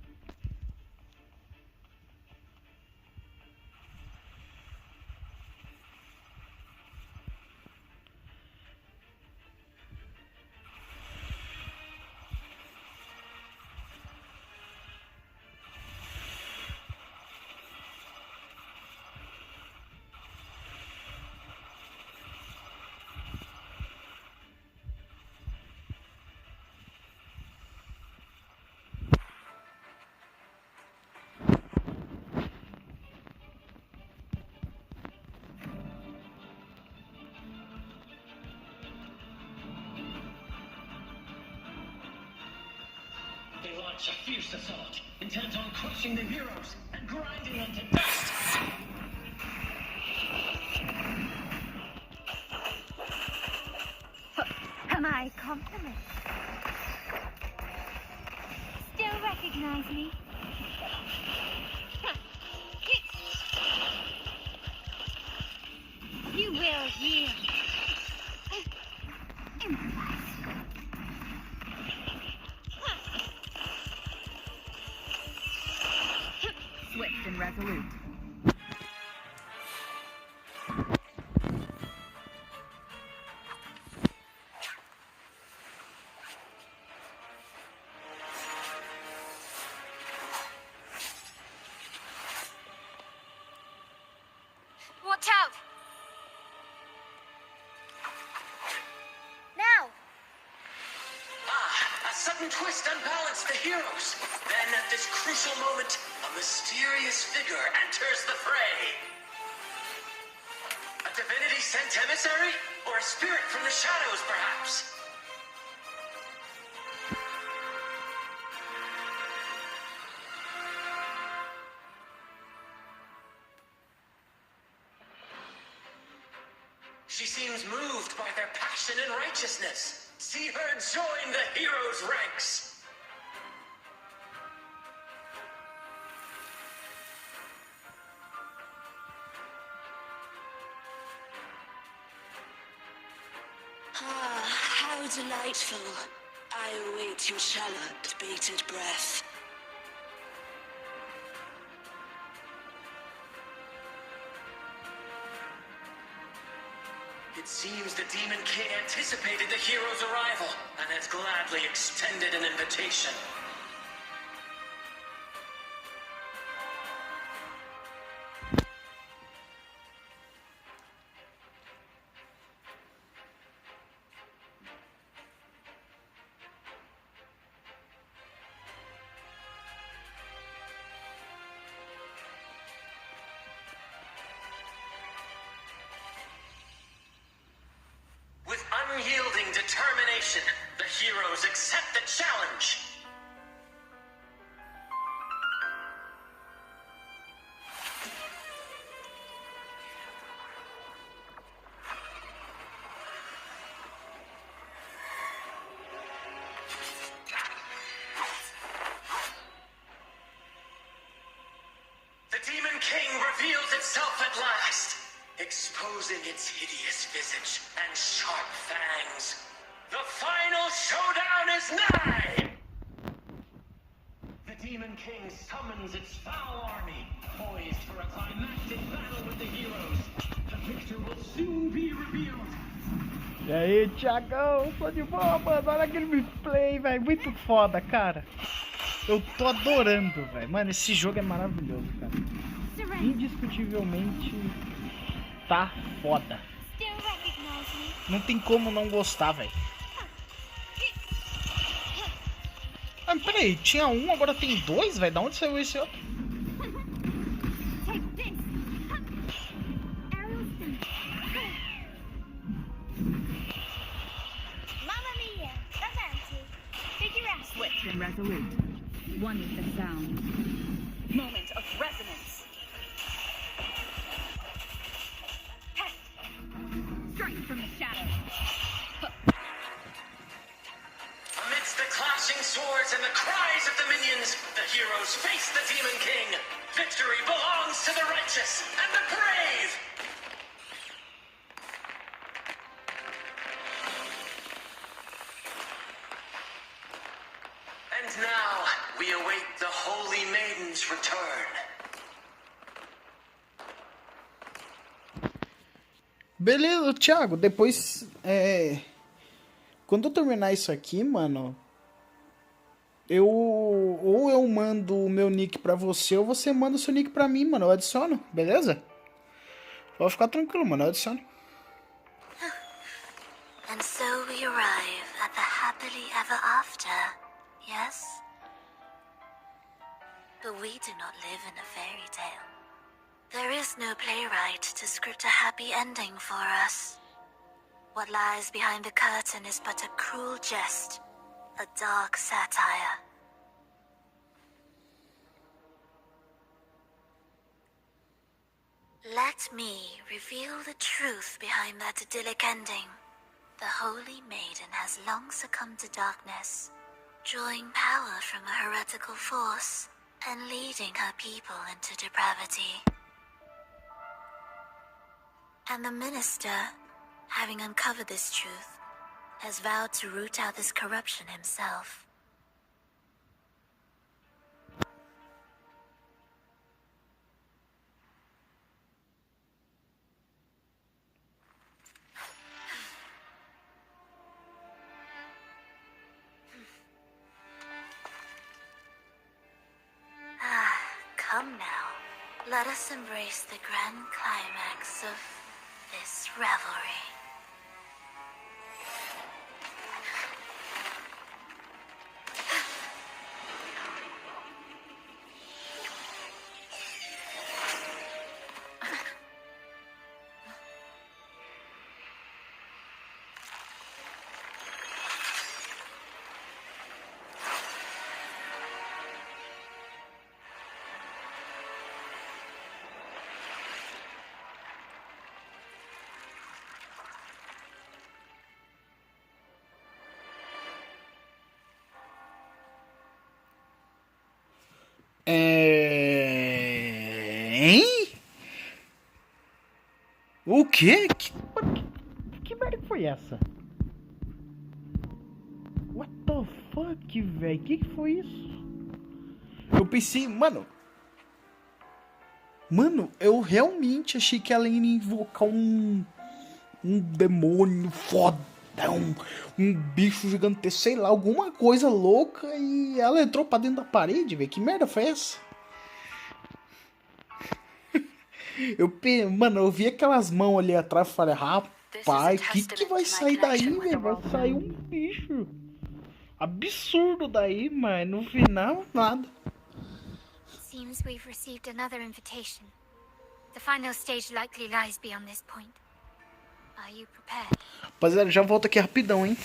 They launch a fierce assault, intent on crushing the heroes and grinding them to dust. Am I compliment? Still recognize me? You will yield. Swift and resolute. Watch out! Now! A sudden twist unbalanced the heroes. Then at this crucial moment, a mysterious figure enters the fray. A divinity sent emissary? Or a spirit from the shadows, perhaps? She seems moved by their passion and righteousness. See her join the heroes' ranks. Ah, how delightful. I await your shallowed, bated breath. It seems the Demon King anticipated the hero's arrival and has gladly extended an invitation. With unyielding determination, the heroes accept the challenge. reveals itself at last, exposing its hideous visage and sharp fangs. The final showdown is nigh! The Demon King summons its foul army, poised for a climactic battle with the heroes. The victor will soon be revealed. E aí, Thiagão, sou de boa, mano. Olha aquele replay, velho. Muito foda, cara. Eu tô adorando, velho. Mano, esse jogo é maravilhoso, cara. Indiscutivelmente tá foda. Não tem como não gostar, velho. Ah, peraí, tinha um, agora tem dois, velho. Da onde saiu esse outro? Switch and resolute. One with the sound. Moment of resonance. Strike from the shadows. Amidst the clashing swords and the cries of the minions, the heroes face the Demon King. Victory belongs to the righteous and the brave! And now, we await the Holy Maiden's return. Beleza, Thiago, depois, quando eu terminar isso aqui, mano, ou eu mando o meu nick pra você, ou você manda o seu nick pra mim, mano, eu adiciono, beleza? Pode ficar tranquilo, mano, eu adiciono. And so we arrive at the happily ever after, yes? But we do not live in a fairy tale. There is no playwright to script a happy ending for us. What lies behind the curtain is but a cruel jest, a dark satire. Let me reveal the truth behind that idyllic ending. The Holy Maiden has long succumbed to darkness, drawing power from a heretical force and leading her people into depravity. And the minister, having uncovered this truth, has vowed to root out this corruption himself. Come now, let us embrace the grand climax of this revelry. Hein? O quê? Que merda que foi essa? What the fuck, velho? Que foi isso? Eu pensei, mano, eu realmente achei que ela ia invocar um demônio fodão, um bicho gigantesco, sei lá, alguma coisa louca, e ela entrou pra dentro da parede, velho. Que merda foi essa? Mano, eu vi aquelas mãos ali atrás e falei, rapaz, que vai sair daí, velho? Vai sair um bicho absurdo daí, mas no final, nada. Seems we've received another invitation. The final stage likely lies beyond this point. Are you prepared? Rapaziada, já volto aqui rapidão, hein?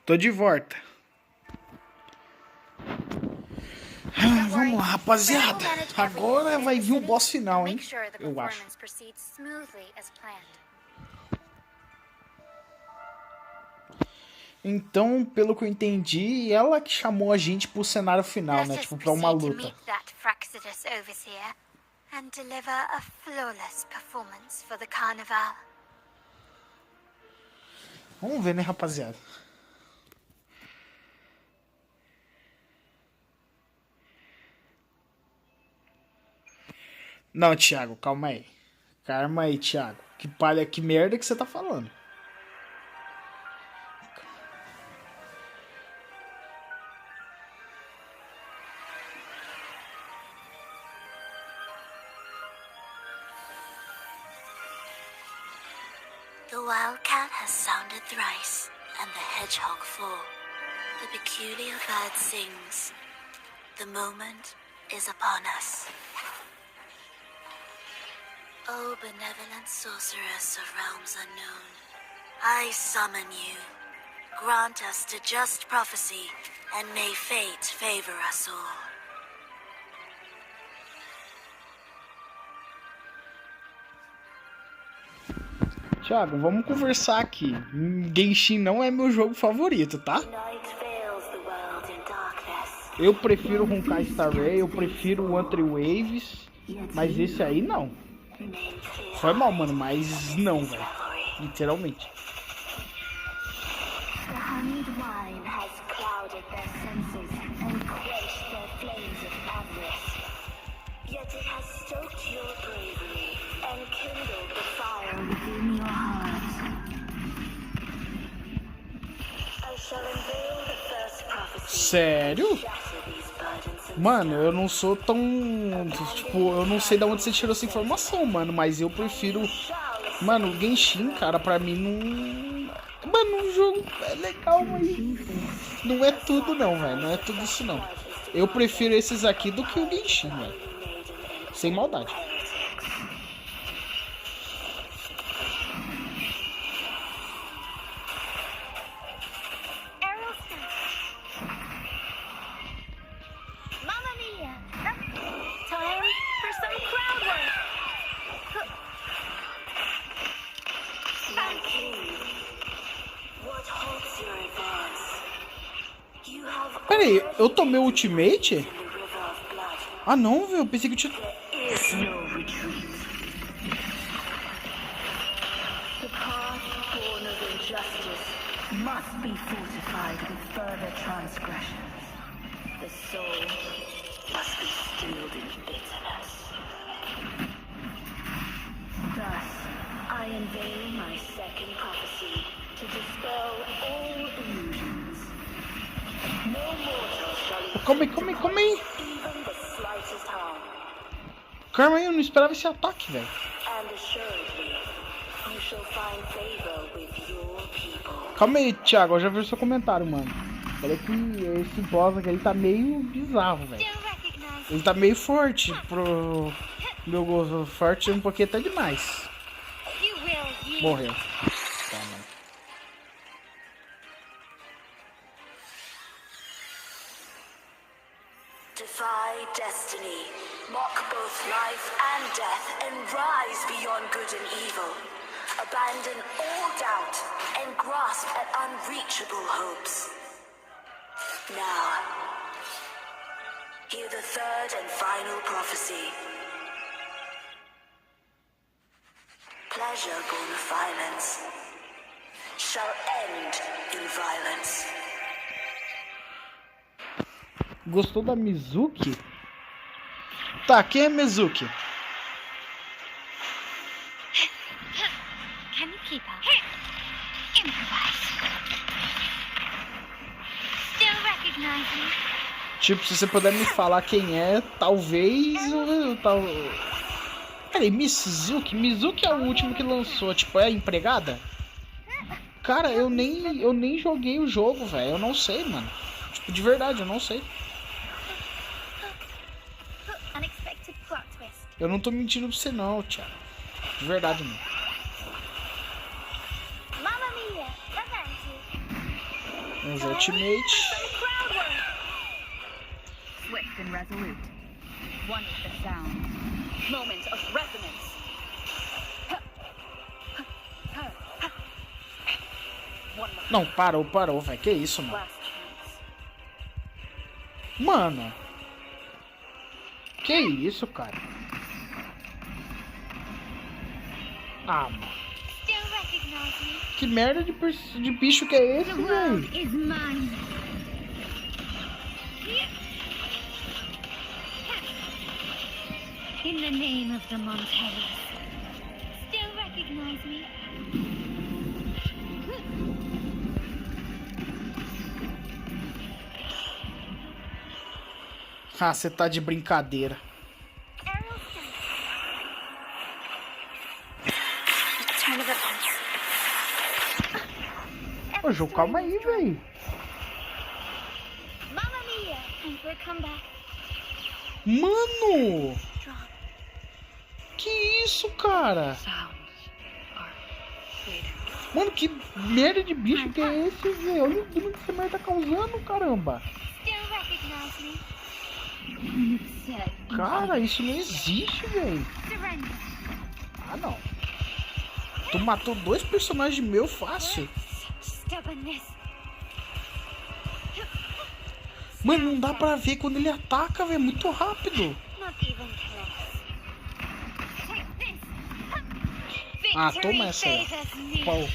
Tô de volta. Vamos lá, rapaziada. Agora vai vir o boss final, hein? Eu acho. Então, pelo que eu entendi, ela que chamou a gente pro cenário final, né? Tipo, pra uma luta. Vamos ver, né, rapaziada? Não, Thiago, calma aí. Calma aí, Thiago. Que merda que você tá falando? The wildcat has sounded thrice, and the hedgehog four. The peculiar bird sings. The moment is upon us. O benevolent sorceress of realms unknown, I summon you. Grant us the just prophecy, and may fate favor us all. Thiago, vamos conversar aqui. Genshin não é meu jogo favorito, tá? Eu prefiro Honkai Star Rail, eu prefiro Wuthering Waves, mas esse aí não. Foi mal, mano, mas não, velho. Literalmente. Sério? Mano, eu não sou tão... Tipo, eu não sei de onde você tirou essa informação, mano. Mas eu prefiro... Mano, o Genshin, cara, pra mim não... Mano, o jogo é legal, mas... Não é tudo não, velho. Não é tudo isso não. Eu prefiro esses aqui do que o Genshin, velho. Sem maldade. Pera aí, eu tomei o ultimate? Ah não, velho, eu pensei que eu tinha... Calma aí. Calma aí, eu não esperava esse ataque, velho. Calma aí, Thiago, eu já vi o seu comentário, mano. Parece que esse boss aqui, ele tá meio bizarro, velho. Ele tá meio forte pro meu gosto. Forte um pouquinho até demais. Morreu. Tá, mano. Defy destiny, mock both life and death, and rise beyond good and evil. Abandon all doubt and grasp at unreachable hopes. Now, hear the third and final prophecy. Pleasure born of violence shall end in violence. Gostou da Mizuki? Tá, quem é Mizuki? Can you keep up? Improvise. Still recognizing. Tipo, se você puder me falar quem é, talvez tal. Peraí, Mizuki é o último que lançou, tipo, é a empregada? Cara, eu nem joguei o jogo, velho. Eu não sei, mano. Tipo, de verdade, eu não sei. Eu não tô mentindo pra você não, Thiago. De verdade, mano. Uns ultimate. Swift and resolute. One with the sound. Moment of resonance. Não, parou, velho. Que isso, mano? Mano. Que isso, cara? Ah, mano. Que merda de bicho que é esse, velho? In the name of the Monteros. Still recognize me? Ah, você tá de brincadeira. Ô, Ju, calma aí, velho. Mamma mia! And for a comeback. Mano! Que isso, cara? Mano, que merda de bicho que é esse, velho? Olha o dano que essa merda tá causando, caramba. Cara, isso não existe, velho. Ah, não. Tu matou 2 personagens meus fácil. Mano, não dá pra ver quando ele ataca, velho. Muito rápido. Ah, toma essa aí. Qual?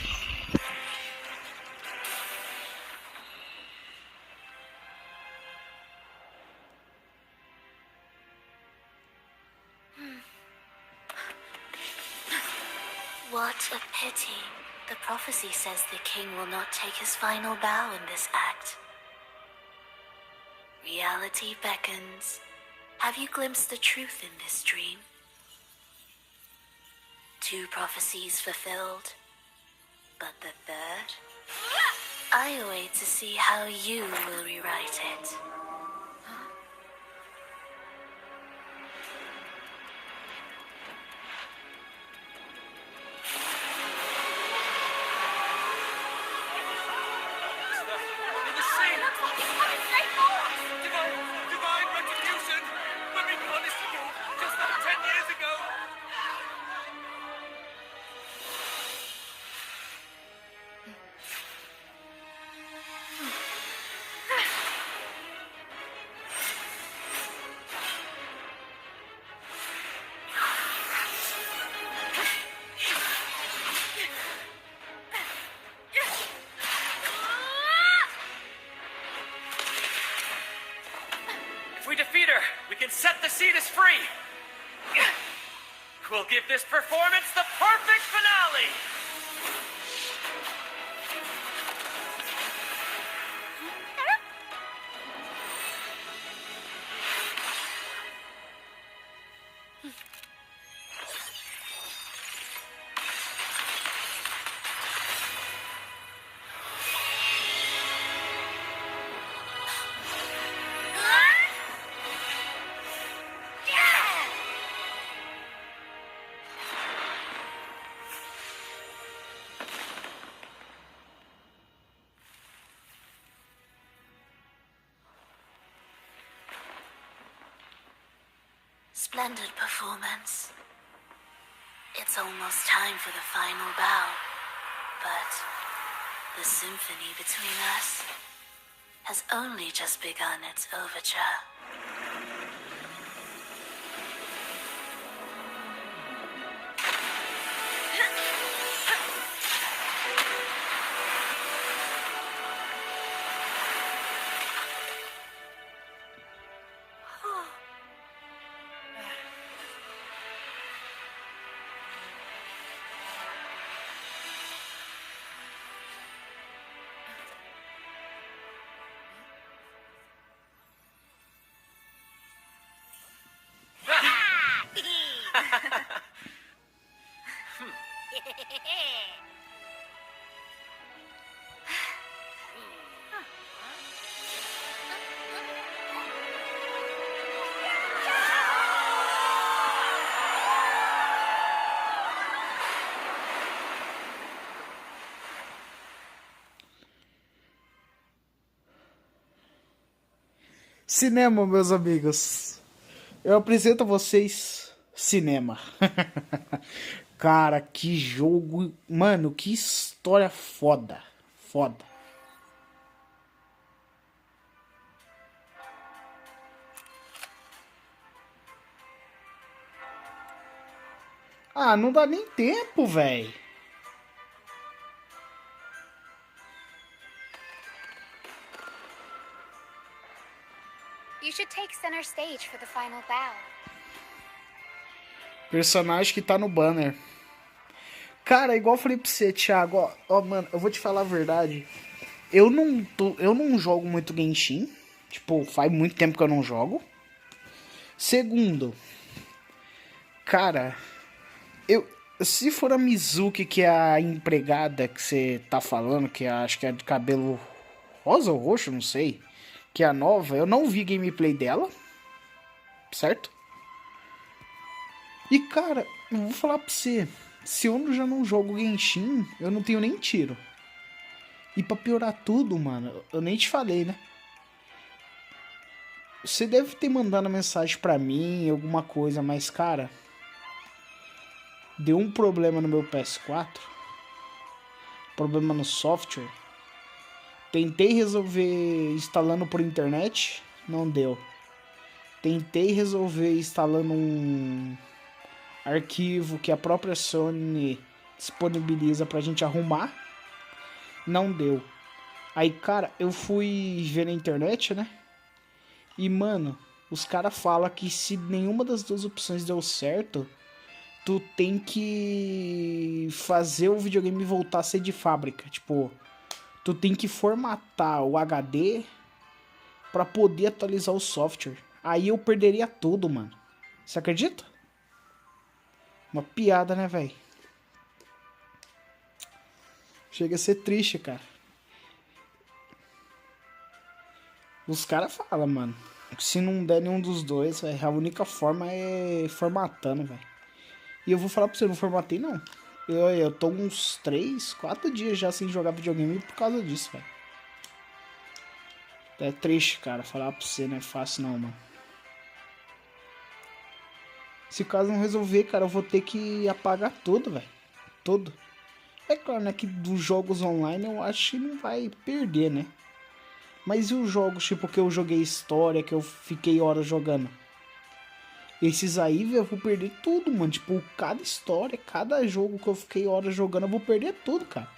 What a pity. The prophecy says the king will not take his final bow in this act. Reality beckons. Have you glimpsed the truth in this dream? 2 prophecies fulfilled, but the third? I await to see how you will rewrite it. If we defeat her, we can set the Cetus free. We'll give this performance the perfect finale. Splendid performance. It's almost time for the final bow, but the symphony between us has only just begun its overture. Cinema, meus amigos. Eu apresento a vocês cinema. Cara, que jogo. Mano, que história foda. Foda. Ah, não dá nem tempo, velho. You should take center stage for the final bow. Personagem que tá no banner. Cara, igual eu falei pra você, Thiago, ó, mano, eu vou te falar a verdade. Eu não jogo muito Genshin. Tipo, faz muito tempo que eu não jogo. Segundo, cara, se for a Mizuki, que é a empregada que você tá falando, que acho que é de cabelo rosa ou roxo, não sei, que é a nova, eu não vi gameplay dela, certo? E cara, eu vou falar pra você, se eu já não jogo Genshin, eu não tenho nem tiro. E pra piorar tudo, mano, eu nem te falei, né? Você deve ter mandado mensagem pra mim, alguma coisa, mas cara, deu um problema no meu PS4, problema no software. Tentei resolver instalando por internet, não deu. Tentei resolver instalando um arquivo que a própria Sony disponibiliza pra gente arrumar, não deu. Aí, cara, eu fui ver na internet, né? E, mano, os caras falam que se nenhuma das duas opções deu certo, tu tem que fazer o videogame voltar a ser de fábrica. Tipo, tu tem que formatar o HD pra poder atualizar o software. Aí eu perderia tudo, mano. Você acredita? Uma piada, né, velho? Chega a ser triste, cara. Os caras falam, mano, que se não der nenhum dos dois, véio, a única forma é formatando, velho. E eu vou falar pra você, eu não formatei, não. Eu tô uns 3, 4 dias já sem jogar videogame por causa disso, velho. É triste, cara. Falar pra você não é fácil, não, mano. Se o caso não resolver, cara, eu vou ter que apagar tudo, velho. Tudo. É claro, né, que dos jogos online eu acho que não vai perder, né? Mas e os jogos, tipo, que eu joguei história, que eu fiquei horas jogando? Esses aí, velho, eu vou perder tudo, mano. Tipo, cada história, cada jogo que eu fiquei horas jogando, eu vou perder tudo, cara.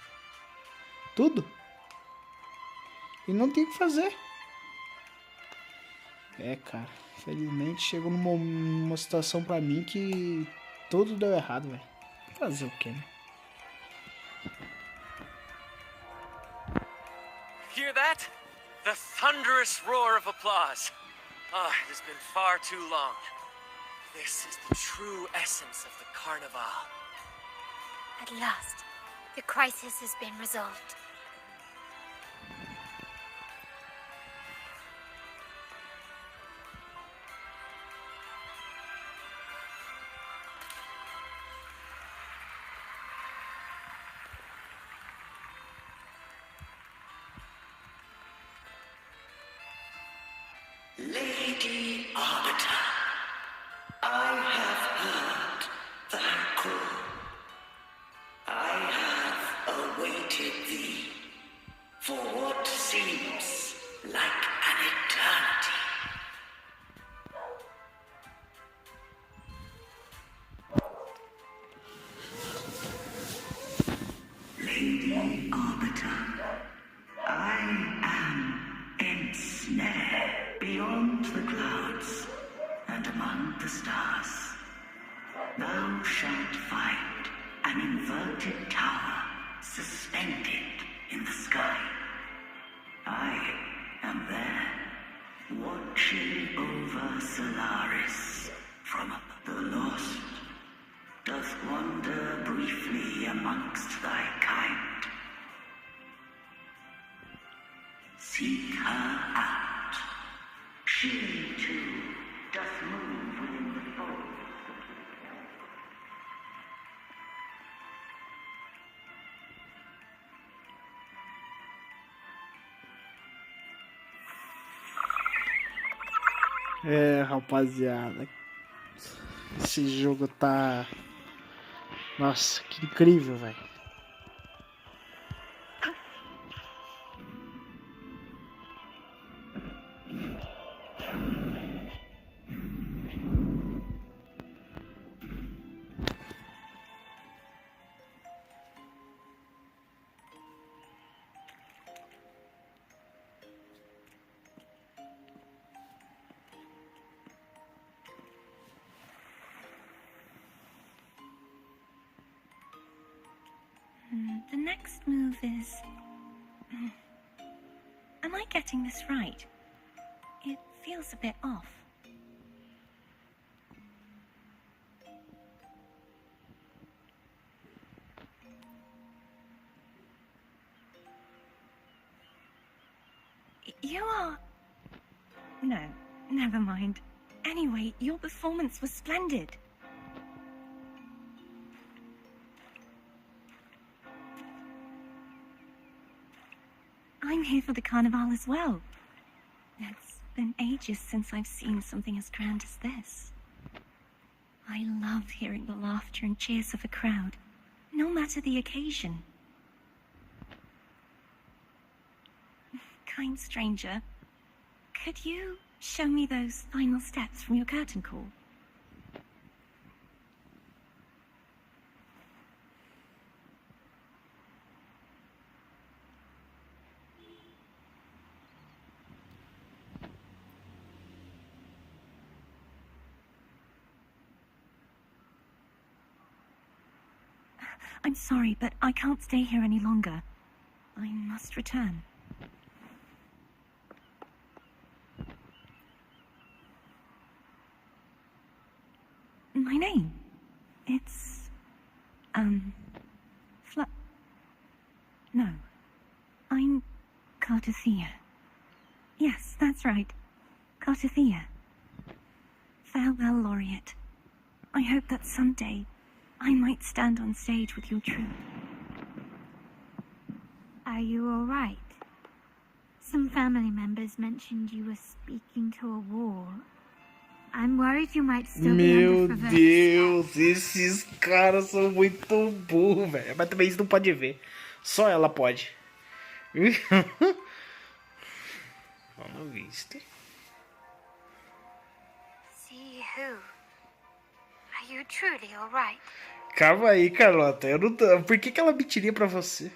Tudo. E não tem o que fazer. É, cara. Infelizmente chegou numa situação pra mim que tudo deu errado, velho. Fazer o quê, né? Hear that? The thunderous roar of applause. Ah, it has been far too long. This is the true essence of the Carnival. At last, the crisis has been resolved. Lady Arbiter, I have heard thy call. I have awaited thee for what seems like an eternity. Lady Arbiter, I am ensnared beyond the clouds and among the stars. Thou shalt find an inverted tower suspended in the sky. I am there, watching over Solaris from the lost. Doth wander briefly amongst thy kind. Seek her out. She too doth move within the fold. É, rapaziada. Esse jogo tá... Nossa, que incrível, velho. The next move is... Am I getting this right? It feels a bit off. You are... No, never mind. Anyway, your performance was splendid. I'm here for the Carnival as well. It's been ages since I've seen something as grand as this. I love hearing the laughter and cheers of a crowd, no matter the occasion. Kind stranger, could you show me those final steps from your curtain call? I'm sorry, but I can't stay here any longer. I must return. My name? It's... No. I'm Cartothea. Yes, that's right. Cartothea. Farewell, Laureate. I hope that someday I might stand on stage with your troupe. Are you all right? Some family members mentioned you were speaking to a wall. I'm worried you might still be under Meu Deus, esses caras são muito burros, velho. Mas também isso não pode ver. Só ela pode. Vamos visto. See who? Are you truly all right? Calma aí, Carlota. Eu não tô... Por que ela mentiria pra você?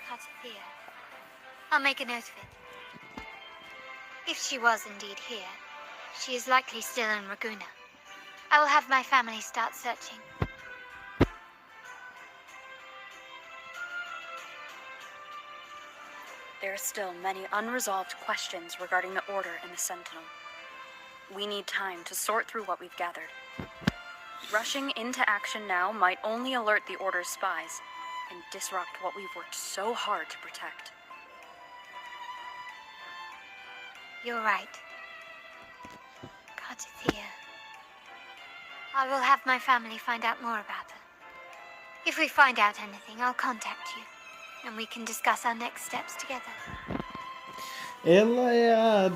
Cartothea. I'll make a note of it. If she was indeed here, she is likely still in Raguna. I will have my family start searching. There are still many unresolved questions regarding the Order and the Sentinel. We need time to sort through what we've gathered. Rushing into action now might only alert the Order's spies and disrupt what we've worked so hard to protect. You're right. Cartothea. I will have my family find out more about her. If we find out anything, I'll contact you, and we can discuss our next steps together. Ela é a...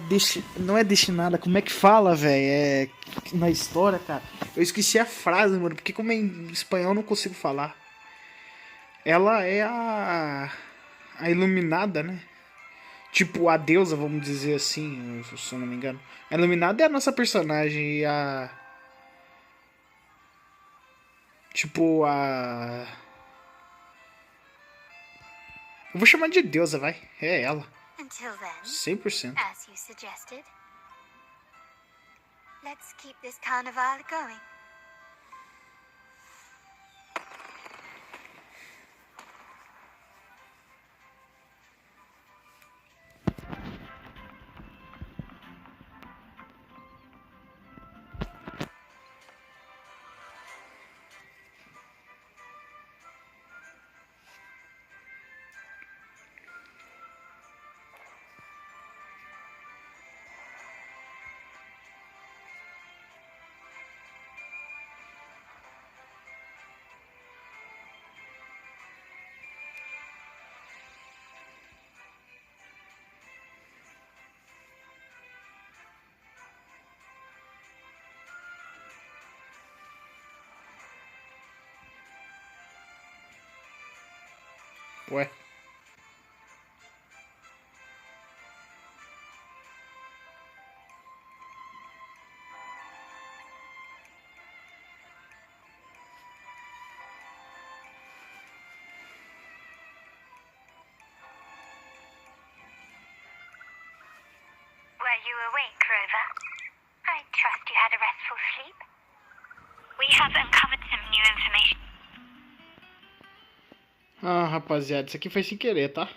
Não é destinada, como é que fala, velho? É... Na história, cara. Eu esqueci a frase, mano, porque como é em espanhol eu não consigo falar. Ela é a iluminada, né? Tipo, a deusa, vamos dizer assim, se eu não me engano. A iluminada é a nossa personagem e a... Tipo, a... Eu vou chamar de deusa, vai. É ela. Until then, 100%. as you suggested, let's keep this carnival going. Ué. Were you awake, Rover? I trust you had a restful sleep. We have uncovered some new information. Ah, rapaziada, isso aqui foi sem querer, tá?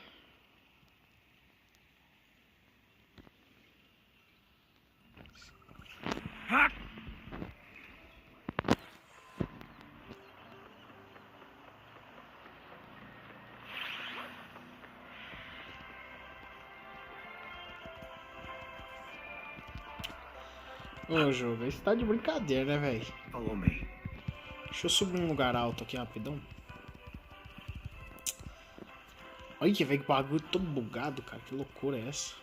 Ô, jogo, esse tá de brincadeira, né, velho? Follow me. Deixa eu subir um lugar alto aqui rapidão. Olha que velho, que bagulho todo bugado, cara. Que loucura é essa?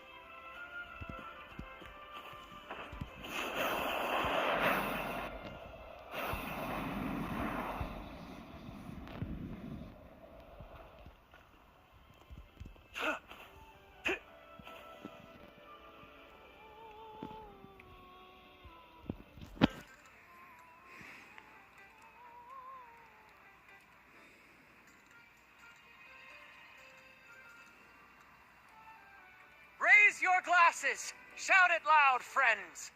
Raise your glasses! Shout it loud, friends!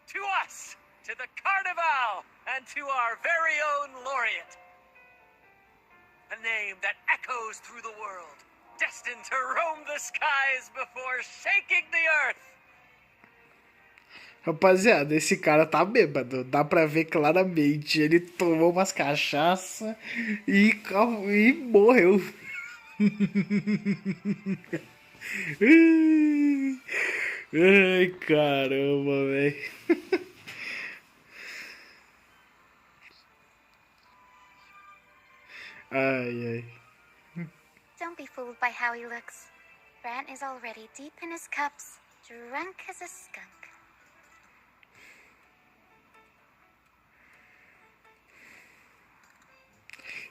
To us! To the Carnival! And to our very own laureate! A name that echoes through the world, destined to roam the skies before shaking the earth! Rapaziada, esse cara tá bêbado. Dá pra ver claramente. Ele tomou umas cachaça e morreu. Ai, caramba, velho. Ai, ai. Don't be fooled by how he looks. Brant is already deep in his cups, drunk as a skunk.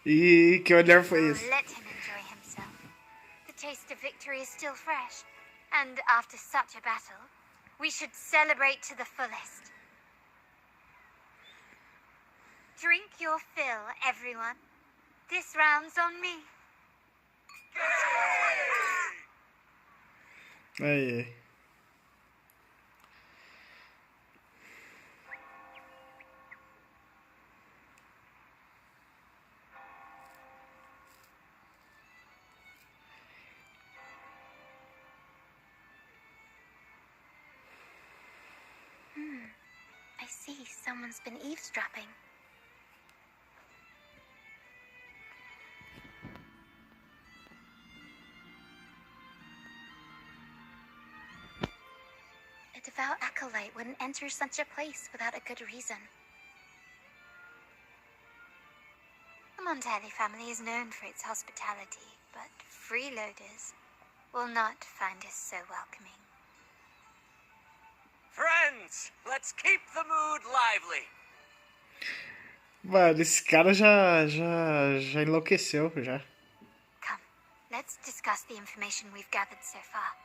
E que olhar foi esse? Let him enjoy himself. The taste of victory is still fresh. And after such a battle, we should celebrate to the fullest. Drink your fill, everyone. This round's on me. Ai, ai. I see someone's been eavesdropping. A devout acolyte wouldn't enter such a place without a good reason. The Montelli family is known for its hospitality, but freeloaders will not find us so welcoming. Friends, let's keep the mood lively. Mano, esse cara já enlouqueceu, já. Come, let's discuss the information we've gathered so far.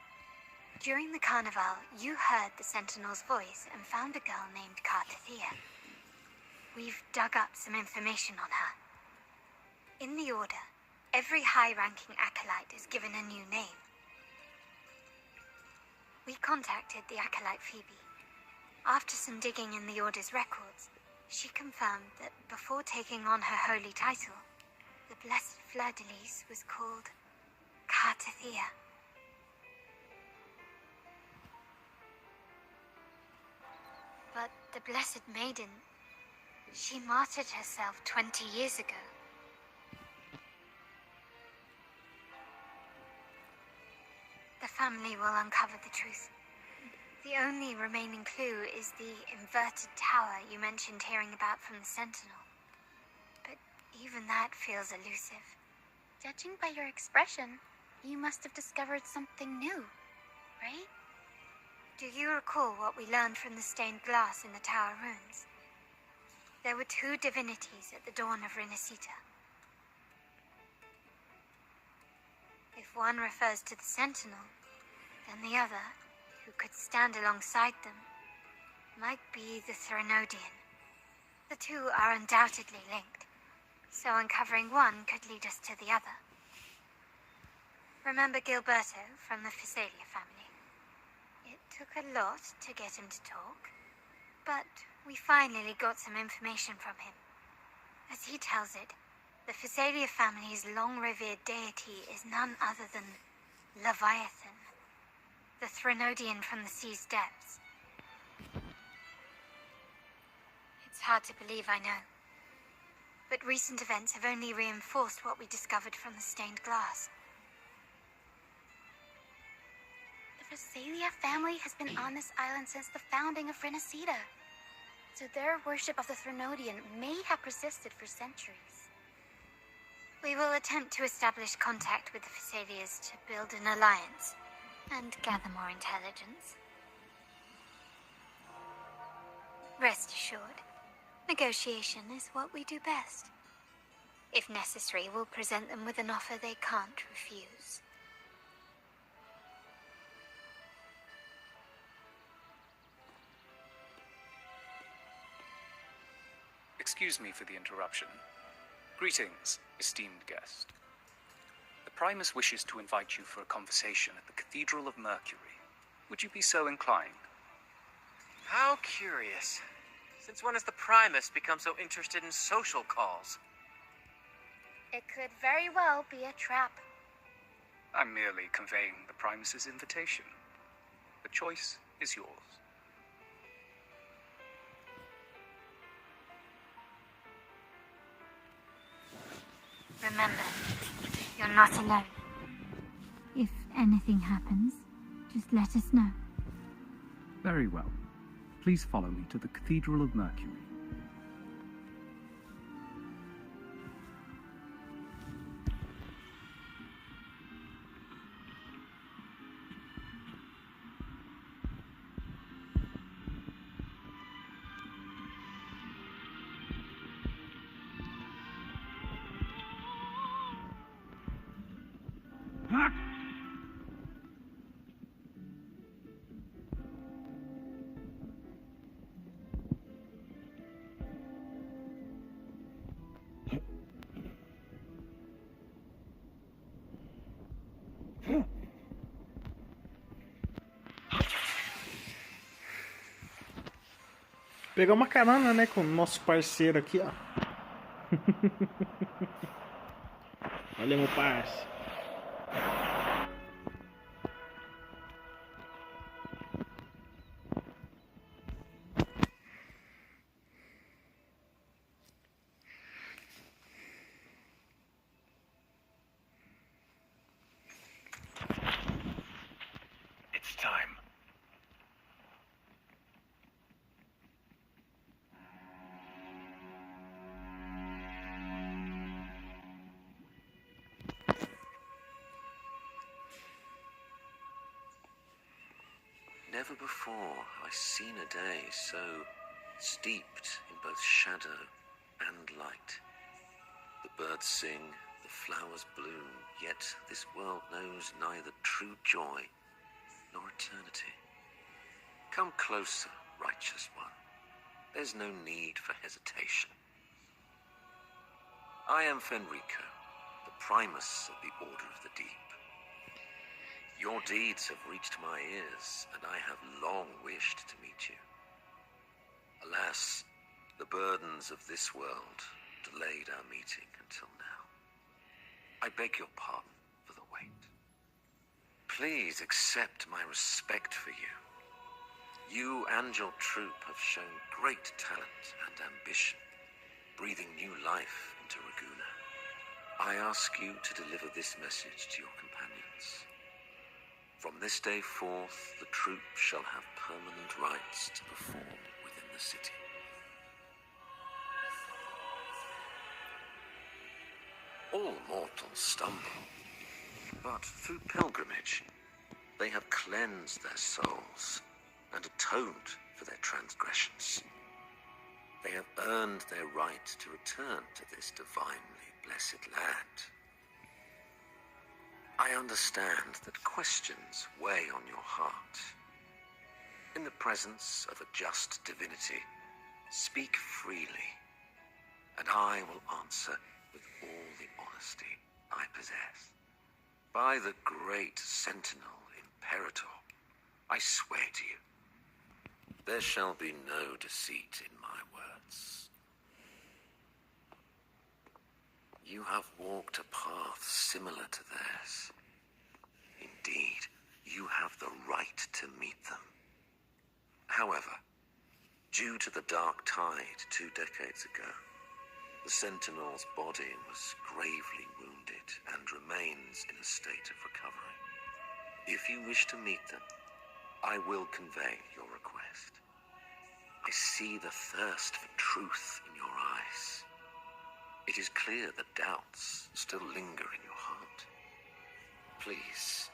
During the carnival, you heard the Sentinel's voice and found a girl named Cartathea. We've dug up some information on her. In the Order, every high-ranking acolyte is given a new name. We contacted the acolyte Phoebe. After some digging in the Order's records, she confirmed that before taking on her holy title, the Blessed Fleur-de-Lis was called Cartathea. But the Blessed Maiden, she martyred herself 20 years ago. The family will uncover the truth. The only remaining clue is the inverted tower you mentioned hearing about from the Sentinel. But even that feels elusive. Judging by your expression, you must have discovered something new, right? Do you recall what we learned from the stained glass in the tower ruins? There were two divinities at the dawn of Renasita. If one refers to the Sentinel, then the other, who could stand alongside them, might be the Threnodian. The two are undoubtedly linked, so uncovering one could lead us to the other. Remember Gilberto from the Physalia family? It took a lot to get him to talk, but we finally got some information from him. As he tells it, the Physalia family's long-revered deity is none other than Leviathan, the Threnodian from the sea's depths. It's hard to believe, I know. But recent events have only reinforced what we discovered from the stained glass. The Physalia family has been on this island since the founding of Renacida. So their worship of the Threnodian may have persisted for centuries. We will attempt to establish contact with the Physalias to build an alliance and gather more intelligence. Rest assured, negotiation is what we do best. If necessary, we'll present them with an offer they can't refuse. Excuse me for the interruption. Greetings, esteemed guest. The Primus wishes to invite you for a conversation at the Cathedral of Mercury. Would you be so inclined? How curious. Since when has the Primus become so interested in social calls? It could very well be a trap. I'm merely conveying the Primus's invitation. The choice is yours. Remember, you're not alone. If anything happens, just let us know. Very well. Please follow me to the Cathedral of Mercury. Pegar uma carona, né, com o nosso parceiro aqui, ó. Valeu, meu parceiro. It's time. Never before have I seen a day so steeped in both shadow and light. The birds sing, the flowers bloom, yet this world knows neither true joy nor eternity. Come closer, righteous one. There's no need for hesitation. I am Fenrico, the Primus of the Order of the Deep. Your deeds have reached my ears, and I have long wished to meet you. Alas, the burdens of this world delayed our meeting until now. I beg your pardon for the wait. Please accept my respect for you. You and your troop have shown great talent and ambition, breathing new life into Raguna. I ask you to deliver this message to your companions. From this day forth, the troop shall have permanent rights to perform within the city. All mortals stumble, but through pilgrimage, they have cleansed their souls and atoned for their transgressions. They have earned their right to return to this divinely blessed land. I understand that questions weigh on your heart. In the presence of a just divinity, speak freely, and I will answer with all the honesty I possess. By the great Sentinel Imperator, I swear to you, there shall be no deceit in my words. You have walked a path similar to theirs. Indeed, you have the right to meet them. However, due to the dark tide 2 decades ago, the Sentinel's body was gravely wounded and remains in a state of recovery. If you wish to meet them, I will convey your request. I see the thirst for truth in your eyes. It is clear that doubts still linger in your heart. Please,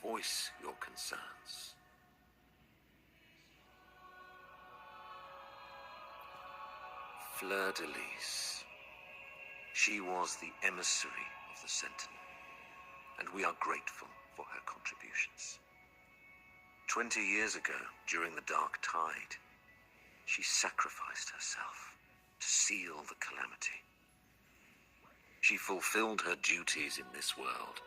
voice your concerns. Fleur-de-Lis. She was the emissary of the Sentinel, and we are grateful for her contributions. 20 years ago, during the Dark Tide, she sacrificed herself to seal the calamity. She fulfilled her duties in this world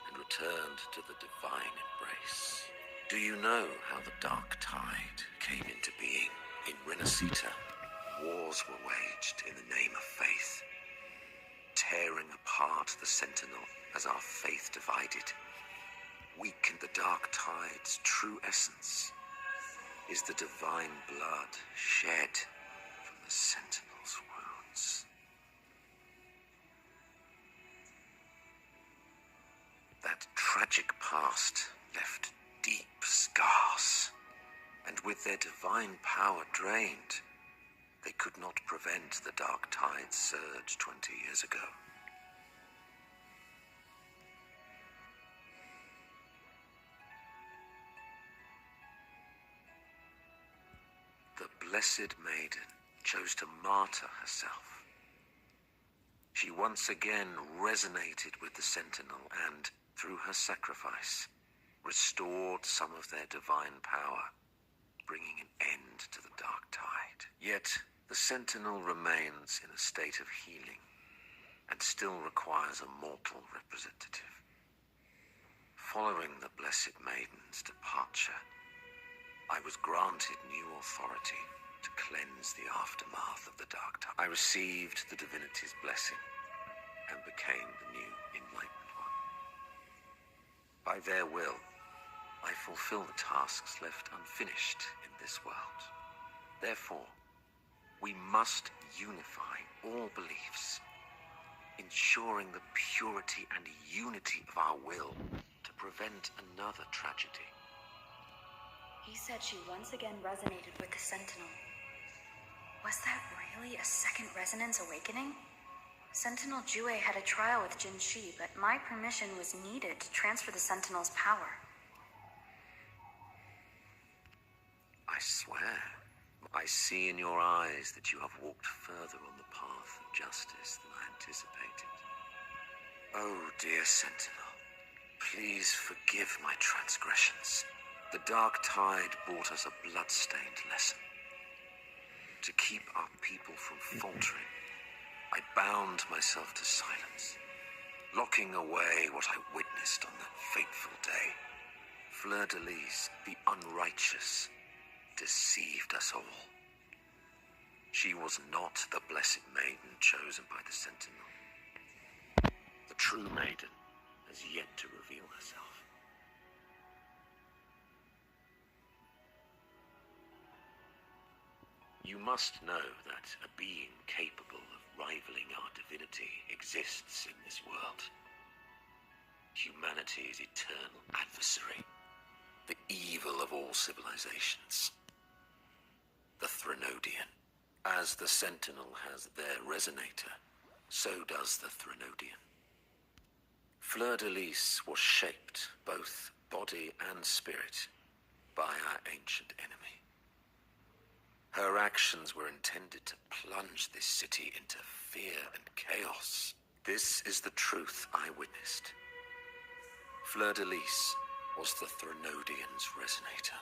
and returned to the divine embrace. Do you know how the Dark Tide came into being? In Renacita, wars were waged in the name of faith, tearing apart the Sentinel as our faith divided. Weakened the Dark Tide's true essence is the divine blood shed from the Sentinel's wounds. That tragic past left deep scars, and with their divine power drained, they could not prevent the Dark Tide's surge 20 years ago. The Blessed Maiden chose to martyr herself. She once again resonated with the Sentinel and, through her sacrifice, restored some of their divine power, bringing an end to the Dark Tide. Yet, the Sentinel remains in a state of healing and still requires a mortal representative. Following the Blessed Maiden's departure, I was granted new authority to cleanse the aftermath of the Dark Tide. I received the divinity's blessing and became the new Enlightened One. By their will, I fulfill the tasks left unfinished in this world. Therefore, we must unify all beliefs, ensuring the purity and unity of our will to prevent another tragedy. He said she once again resonated with the Sentinel. Was that really a second resonance awakening? Sentinel Jue had a trial with Jin Shi, but my permission was needed to transfer the Sentinel's power. I swear, I see in your eyes that you have walked further on the path of justice than I anticipated. Oh, dear Sentinel, please forgive my transgressions. The Dark Tide brought us a blood-stained lesson. To keep our people from faltering, I bound myself to silence, locking away what I witnessed on that fateful day. Fleur-de-Lis, the unrighteous, deceived us all. She was not the Blessed Maiden chosen by the Sentinel. The true maiden has yet to reveal herself. You must know that a being capable of rivaling our divinity exists in this world. Humanity's eternal adversary, the evil of all civilizations. The Threnodian. As the Sentinel has their resonator, so does the Threnodian. Fleur-de-Lis was shaped, both body and spirit, by our ancient enemy. Her actions were intended to plunge this city into fear and chaos. This is the truth I witnessed. Fleur-de-Lis was the Threnodian's resonator.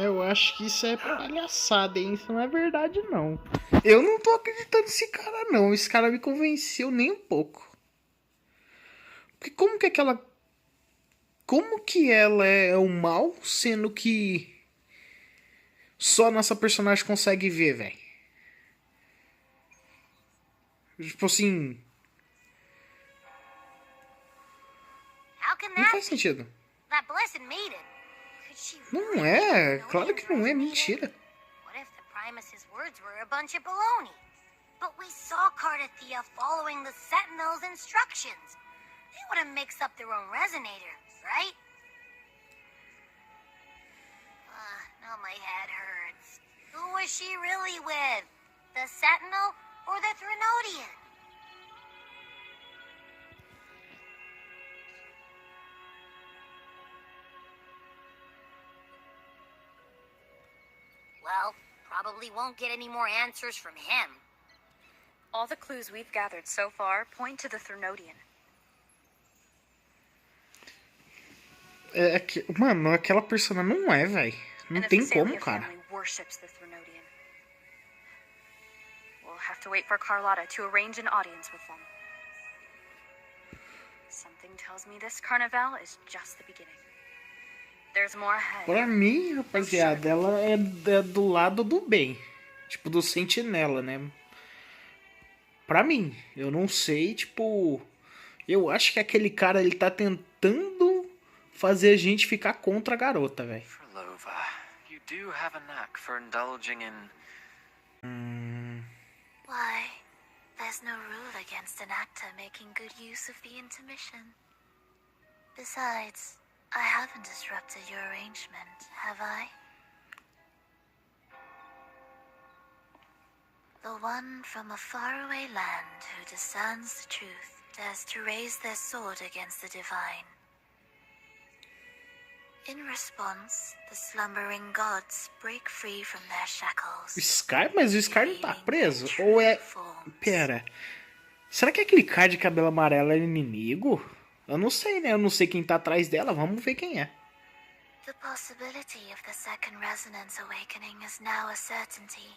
Eu acho que isso é palhaçada, hein? Isso não é verdade, não. Eu não tô acreditando nesse cara, não. Esse cara me convenceu nem um pouco. Porque como que aquela... Como que ela é o mal, sendo que só nossa personagem consegue ver, velho? Tipo assim... Não faz sentido. That blessed maiden. Could she Não é, claro que não é, mentira. What if the Primus's words were a bunch of baloney? But we saw Cardathea following the Sentinel's instructions. They would have mixed up their own resonator, right? Now my head hurts. Who was she really with? The Sentinel or the Threnodian? Well, probably won't get any more answers from him. All the clues we've gathered so far point to the Threnodian. Mano, aquela persona não é, velho. Não tem como, cara. Worships the Threnodian. We'll have to wait for Carlotta to arrange an audience with them. Something tells me this carnival is just the beginning. There's more ahead. Pra mim, rapaziada, ela é do lado do bem. Tipo, do sentinela, né? Pra mim, eu não sei, tipo... Eu acho que aquele cara, ele tá tentando fazer a gente ficar contra a garota, velho. You do have a knack for indulging in... Why, there's no rule against an actor making good use of the intermission. Besides, I haven't disrupted your arrangement, have I? The one from a faraway land who discerns the truth dares to raise their sword against the divine. In response, the slumbering gods break free from their shackles. Sky? Mas o Sky não tá preso? Ou é... Pera. Será que aquele cara de cabelo amarelo é inimigo? Eu não sei, né? Eu não sei quem tá atrás dela. Vamos ver quem é. The possibility of the second resonance awakening is now a certainty.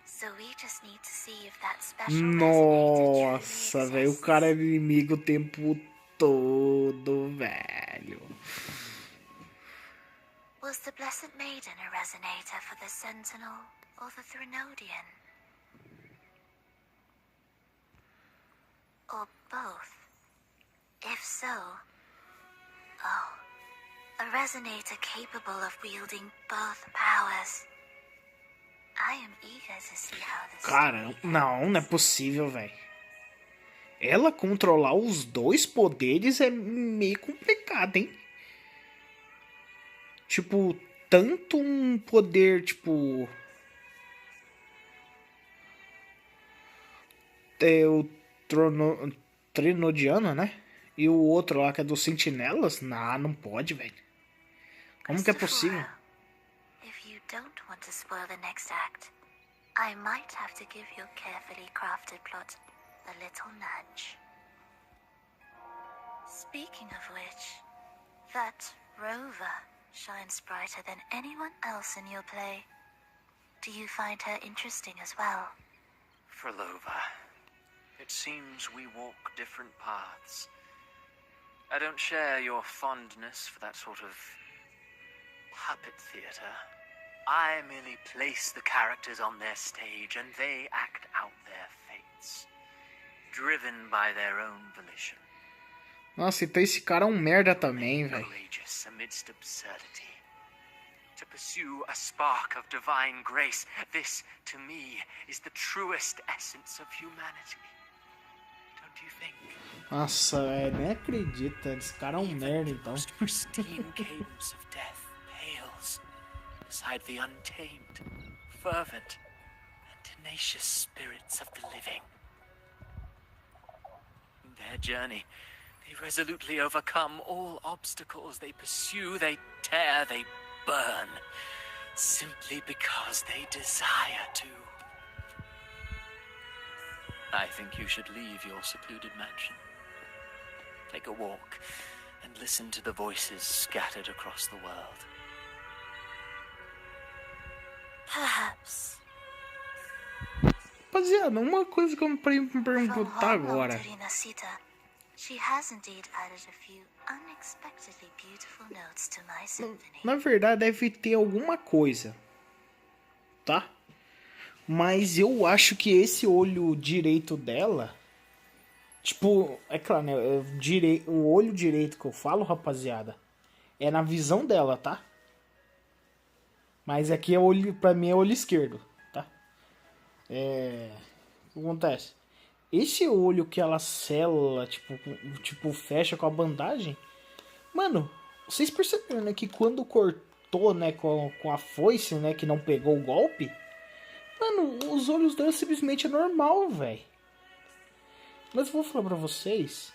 So we just need to see if that special Nossa, velho. O cara é inimigo o tempo todo, velho. Was the Blessed Maiden a resonator for the Sentinel or the Threnodian? Or both? If so, a resonator capable of wielding both powers. I am eager to see how this... Cara, não é possível, velho. Ela controlar os dois poderes é meio complicado, hein? Tipo, tanto um poder, tipo... É o Trinodiano, né? E o outro lá que é dos Sentinelas? Não pode, velho. Como que é possível? If you don't want to spoil the next act, I might have to give your carefully crafted plot a little nudge. Speaking of which, that rover shines brighter than anyone else in your play. Do you find her interesting as well? Frolova, it seems we walk different paths. I don't share your fondness for that sort of puppet theater. I merely place the characters on their stage and they act out their fates, driven by their own volition. Nossa, então esse cara é um merda também, velho. Amidst absurdity. To pursue a spark of divine grace, this, to me, is the truest essence of humanity. Don't you think? Nossa, velho, nem acredita. Esse cara é um merda, então. Pristine cadence of death pales beside the untamed, fervent, and tenacious spirits of the living. In their journey, they resolutely overcome all obstacles. They pursue, they tear, they burn. simply because they desire to. I think you should leave your secluded mansion. Take a walk and listen to the voices scattered across the world. Perhaps. Rapaziada, uma coisa que eu me perguntar agora. She has indeed added a few unexpectedly beautiful notes to my symphony. Na verdade, deve ter alguma coisa, tá? Mas eu acho que esse olho direito dela, tipo, é claro, né? O olho direito que eu falo, rapaziada, é na visão dela, tá? Mas aqui é olho, pra mim é olho esquerdo, tá? O que acontece? Esse olho que ela sela, tipo, fecha com a bandagem. Mano, vocês perceberam, né, que quando cortou, né, com a foice, né, que não pegou o golpe, mano, os olhos dela simplesmente é normal, velho. Mas eu vou falar pra vocês,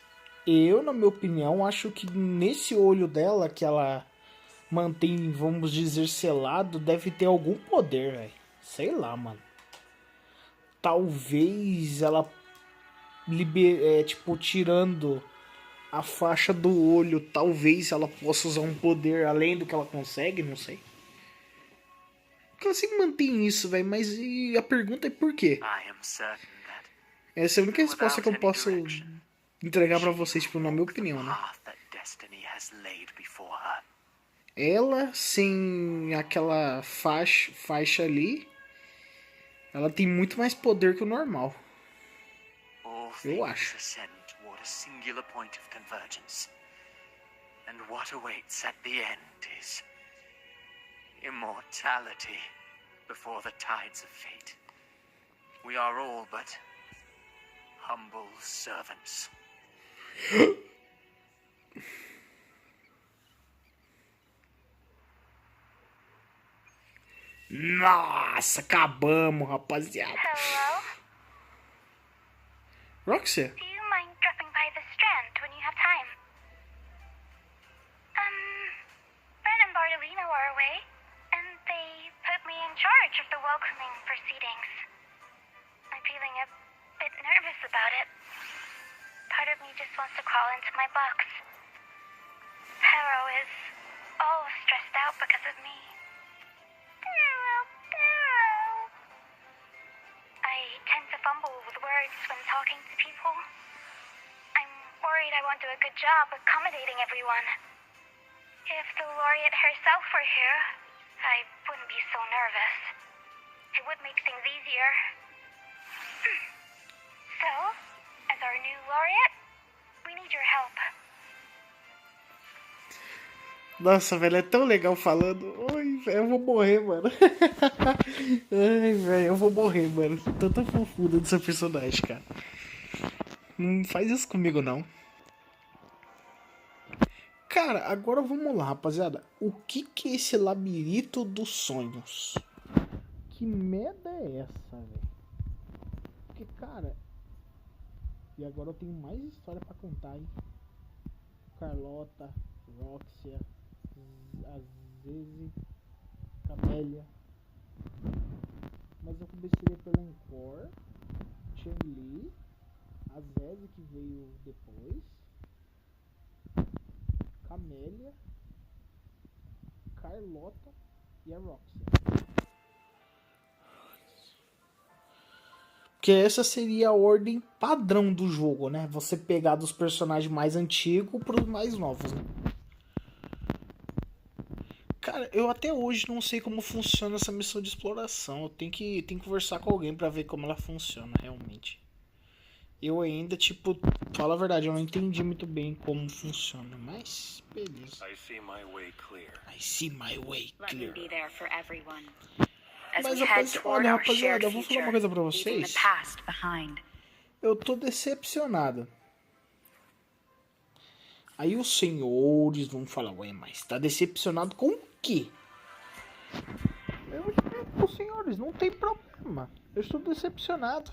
eu, na minha opinião, acho que nesse olho dela, que ela mantém, vamos dizer, selado, deve ter algum poder, velho. Sei lá, mano. Talvez ela tipo, tirando a faixa do olho, talvez ela possa usar um poder além do que ela consegue, não sei. Porque ela sempre mantém isso, velho, mas a pergunta é por quê? Essa é a única resposta que eu posso entregar pra vocês, tipo, na minha opinião, né? Ela, sem aquela faixa ali, ela tem muito mais poder que o normal. Eu acho. Toward a singular point of convergence. And what awaits at the end is immortality before the tides of fate. We are all but humble servants. Nossa, acabamos, rapaziada. Hello? Roxy? Do you mind dropping by the Strand when you have time? Ren and Bartolino are away, and they put me in charge of the welcoming proceedings. I'm feeling a bit nervous about it. Part of me just wants to crawl into my box. Harrow is all stressed out because of me. I tend to fumble with words when talking to people. I'm worried I won't do a good job accommodating everyone. If the laureate herself were here, I wouldn't be so nervous. It would make things easier. So, as our new laureate, we need your help. Nossa, velho, é tão legal falando. Ai, velho, eu vou morrer, mano. Ai, velho, eu vou morrer, mano. Tanta fofura dessa personagem, cara. Não faz isso comigo, não. Cara, agora vamos lá, rapaziada. O que é esse labirinto dos sonhos? Que merda é essa, velho? Porque, cara... E agora eu tenho mais história pra contar, hein? Carlota, Roxia, Azeze, Camélia. Mas eu comecei pela Encore, Chun-Li, a Zeze que veio depois, Camélia, Carlota e a Roxia. Que essa seria a ordem padrão do jogo, né? Você pegar dos personagens mais antigos para os mais novos, né? Cara, eu até hoje não sei como funciona essa missão de exploração. Eu tenho que conversar com alguém para ver como ela funciona realmente. Eu ainda, tipo, falo a verdade, eu não entendi muito bem como funciona, mas beleza. I see my way clear. I see my way Let me clear. be there for everyone. Mas olha, rapaziada, eu vou falar uma coisa pra vocês. Eu tô decepcionado. Aí os senhores vão falar, ué, mas tá decepcionado com o quê? Eu explico pros senhores, não tem problema. Eu estou decepcionado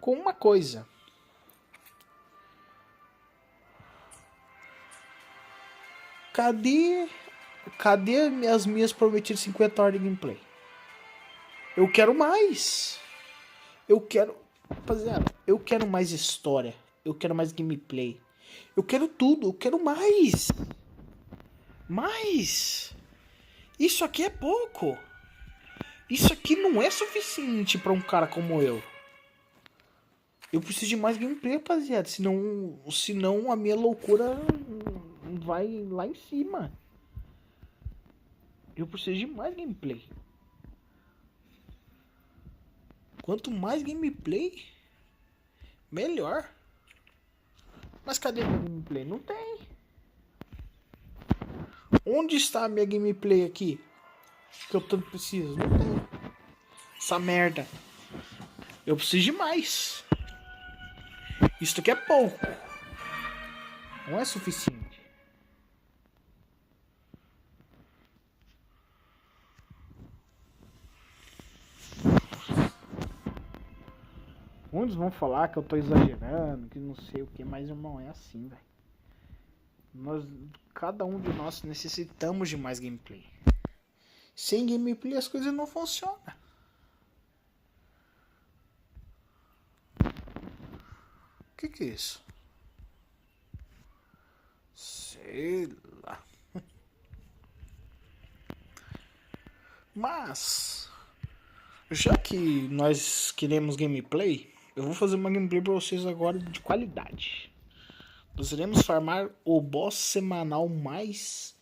com uma coisa. Cadê Cadê as minhas prometidas 50 horas de gameplay? Eu quero mais. Eu quero... Rapaziada, eu quero mais história. Eu quero mais gameplay. Eu quero tudo. Eu quero mais. Mais. Isso aqui é pouco. Isso aqui não é suficiente pra um cara como eu. Eu preciso de mais gameplay, rapaziada. Senão a minha loucura vai lá em cima. Eu preciso de mais gameplay. Quanto mais gameplay, melhor. Mas cadê a minha gameplay? Não tem. Onde está a minha gameplay aqui? Que eu tanto preciso. Não tem. Essa merda. Eu preciso de mais. Isso aqui é pouco. Não é suficiente. Muitos vão falar que eu tô exagerando, que não sei o que, mas irmão, é assim, velho. Cada um de nós necessitamos de mais gameplay. Sem gameplay as coisas não funcionam. O que é isso? Sei lá. Mas, já que nós queremos gameplay, eu vou fazer uma gameplay pra vocês agora de qualidade. Nós iremos farmar o boss semanal mais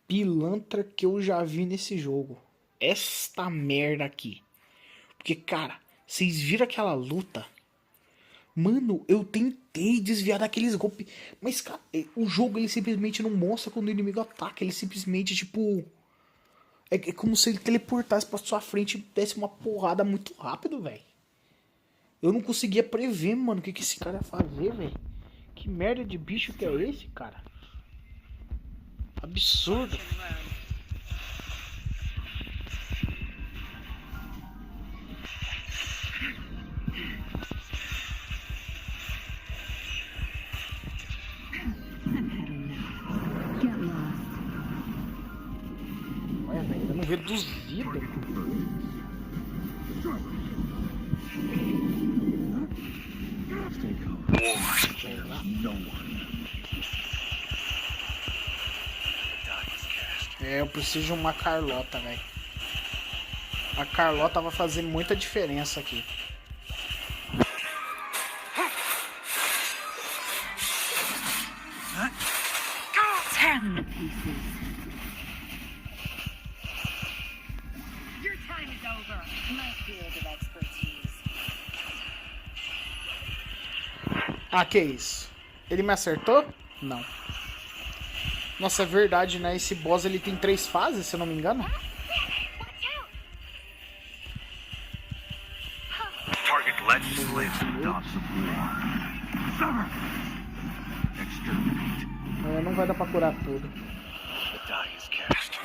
pilantra que eu já vi nesse jogo. Esta merda aqui. Porque, cara, vocês viram aquela luta? Mano, eu tentei desviar daqueles golpes. Mas, cara, o jogo ele simplesmente não mostra quando o inimigo ataca. Ele simplesmente, tipo... É como se ele teleportasse pra sua frente e desse uma porrada muito rápido, velho. Eu não conseguia prever, mano, o que esse cara ia fazer, velho. Que merda de bicho que é esse, cara? Absurdo. Olha, velho, eu não reduzido. É, eu preciso de uma Carlota, velho. A Carlota vai fazer muita diferença aqui. Tear them to pieces. Your time is over. My field of expertise. Ah, que isso? Ele me acertou? Não. Nossa, é verdade, né? Esse boss ele tem 3 fases, se eu não me engano. Target legislate dots of war. Exterminate. É, não vai dar pra curar tudo. The die is cast.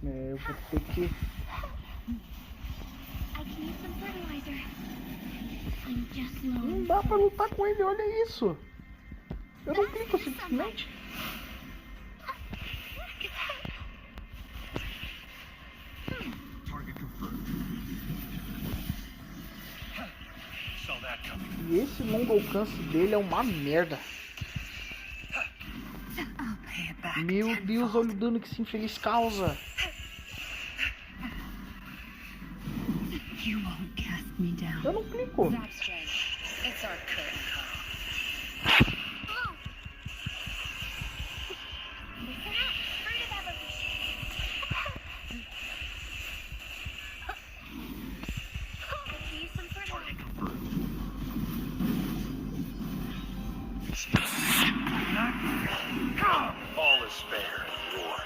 É, eu vou ter que... I can use some fertilizer. I'm just low. Não dá pra lutar com ele, olha isso. Eu não clico simplesmente. E esse longo alcance dele é uma merda. Meu Deus, olha o dano que esse infeliz causa. Eu não clico. All is fair in war.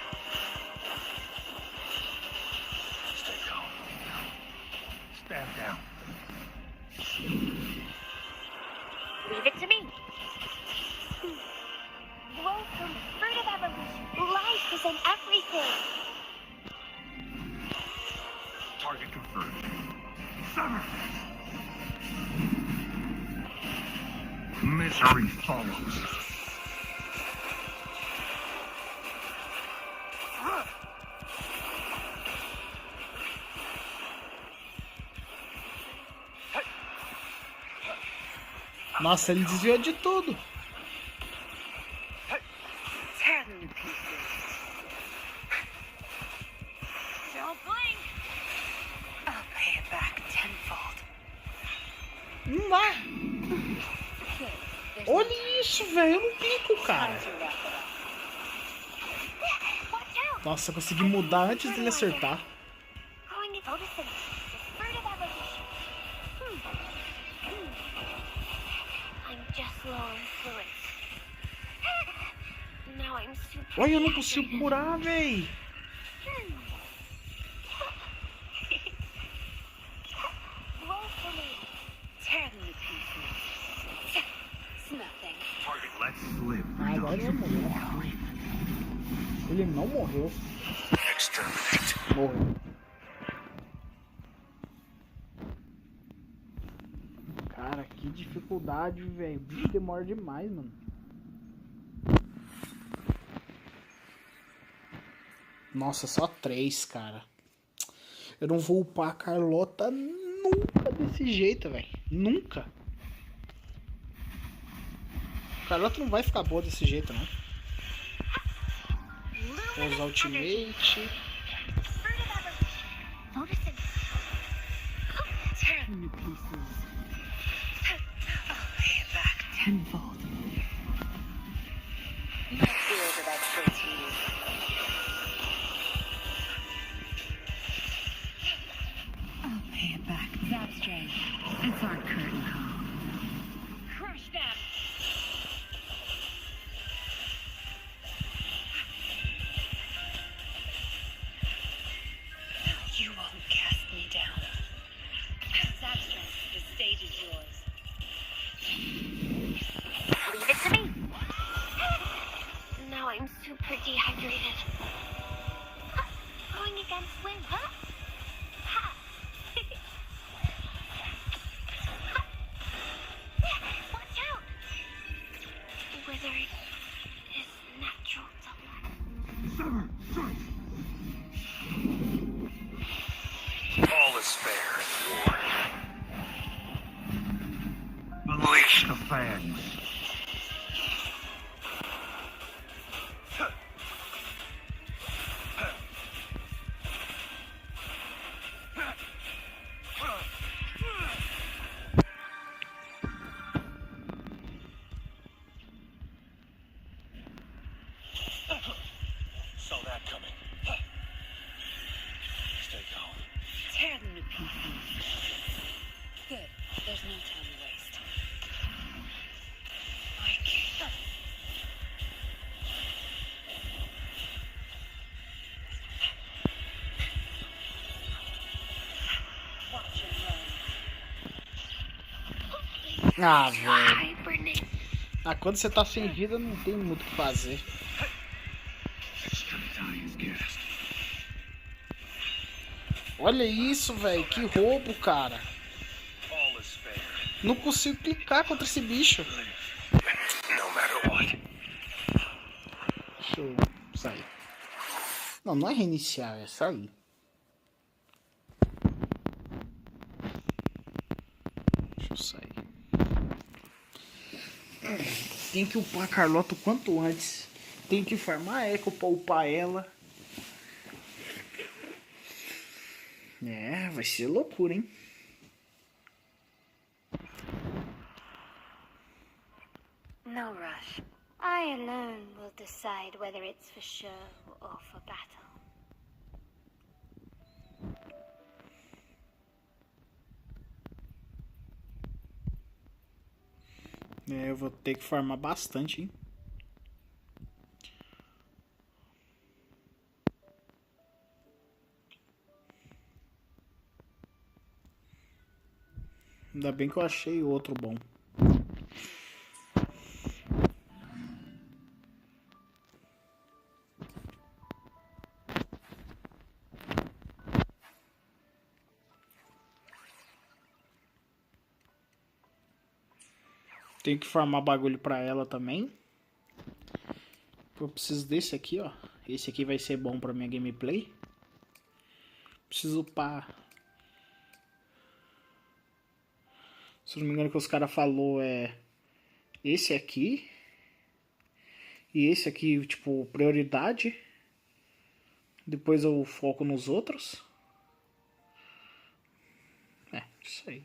Stay calm. Stand down. Leave it to me. Welcome, fruit of evolution. Life is in everything. Target confirmed. Sever. Misery follows. Nossa, ele desviou de tudo. Tear them to pieces. Don't blink. I'll pay it back tenfold. Não dá. Olha isso, velho. Eu não pico, cara. Nossa, eu consegui mudar antes dele acertar. Olha, eu não consigo curar, véi. Ah, agora ele morreu. Ele não morreu. Morreu. Cara, que dificuldade, velho. O bicho demora demais, mano. Nossa, só 3, cara. Eu não vou upar a Carlota nunca desse jeito, velho. Nunca. A Carlota não vai ficar boa desse jeito, não. Vou usar ultimate. Tenfold. I'll pay it back. Zap strength. It's our curtain call. Crush them. You won't cast me down. Zap strength. The stage is yours. Leave it to me. Now I'm super dehydrated. Going against wind, huh? Watch out! Withering is natural delight. All is fair in war. Unleash the fangs. Saw that coming. Stay calm. Tear them to pieces. Good. There's no time to waste. I can't. Watch and run. Ah, velho. Ah, quando você tá sem vida, não tem muito o que fazer. Olha isso, velho. Que roubo, cara. Não consigo clicar contra esse bicho. No matter what. Deixa eu sair. Não, não é reiniciar, é sair. Deixa eu sair. Tem que upar a Carlota o quanto antes. Tem que farmar a Echo pra upar ela. É, vai ser loucura, hein? No rush. I alone will decide whether it's for show or for battle. É, eu vou ter que farmar bastante, hein? Ainda bem que eu achei outro bom. Tenho que farmar bagulho pra ela também. Eu preciso desse aqui, ó. Esse aqui vai ser bom pra minha gameplay. Preciso upar. Se não me engano, o que os caras falaram é esse aqui. E esse aqui, tipo, prioridade. Depois eu foco nos outros. É, isso aí.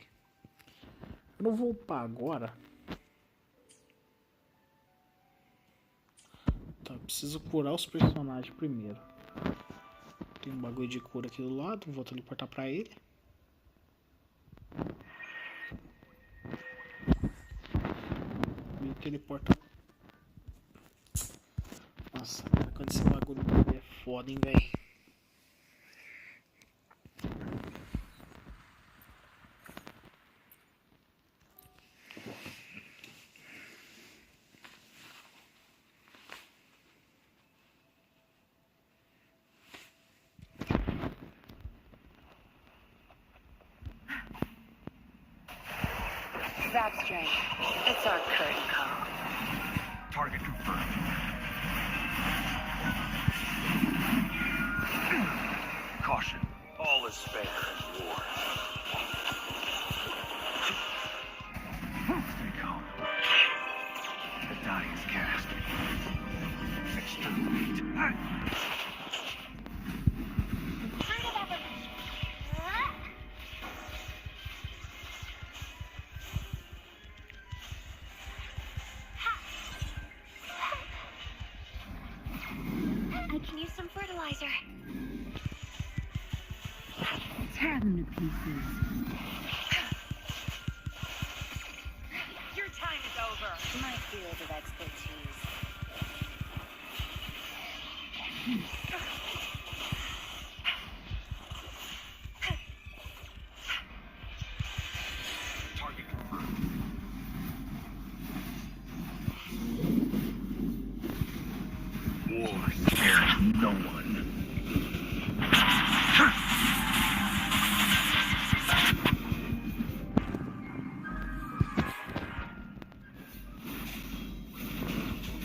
Eu não vou upar agora. Tá, preciso curar os personagens primeiro. Tem um bagulho de cura aqui do lado. Vou teleportar pra ele. Me teleporta. Nossa, quando esse bagulho é foda, hein, velho. Zap strength. It's our curtain call. Target confirmed. Caution. All is fair in war. Stay calm. The die is cast. Exterminate. I can use some fertilizer. Tear them to pieces. Your time is over. My field of expertise. Target confirmed. War spares no one.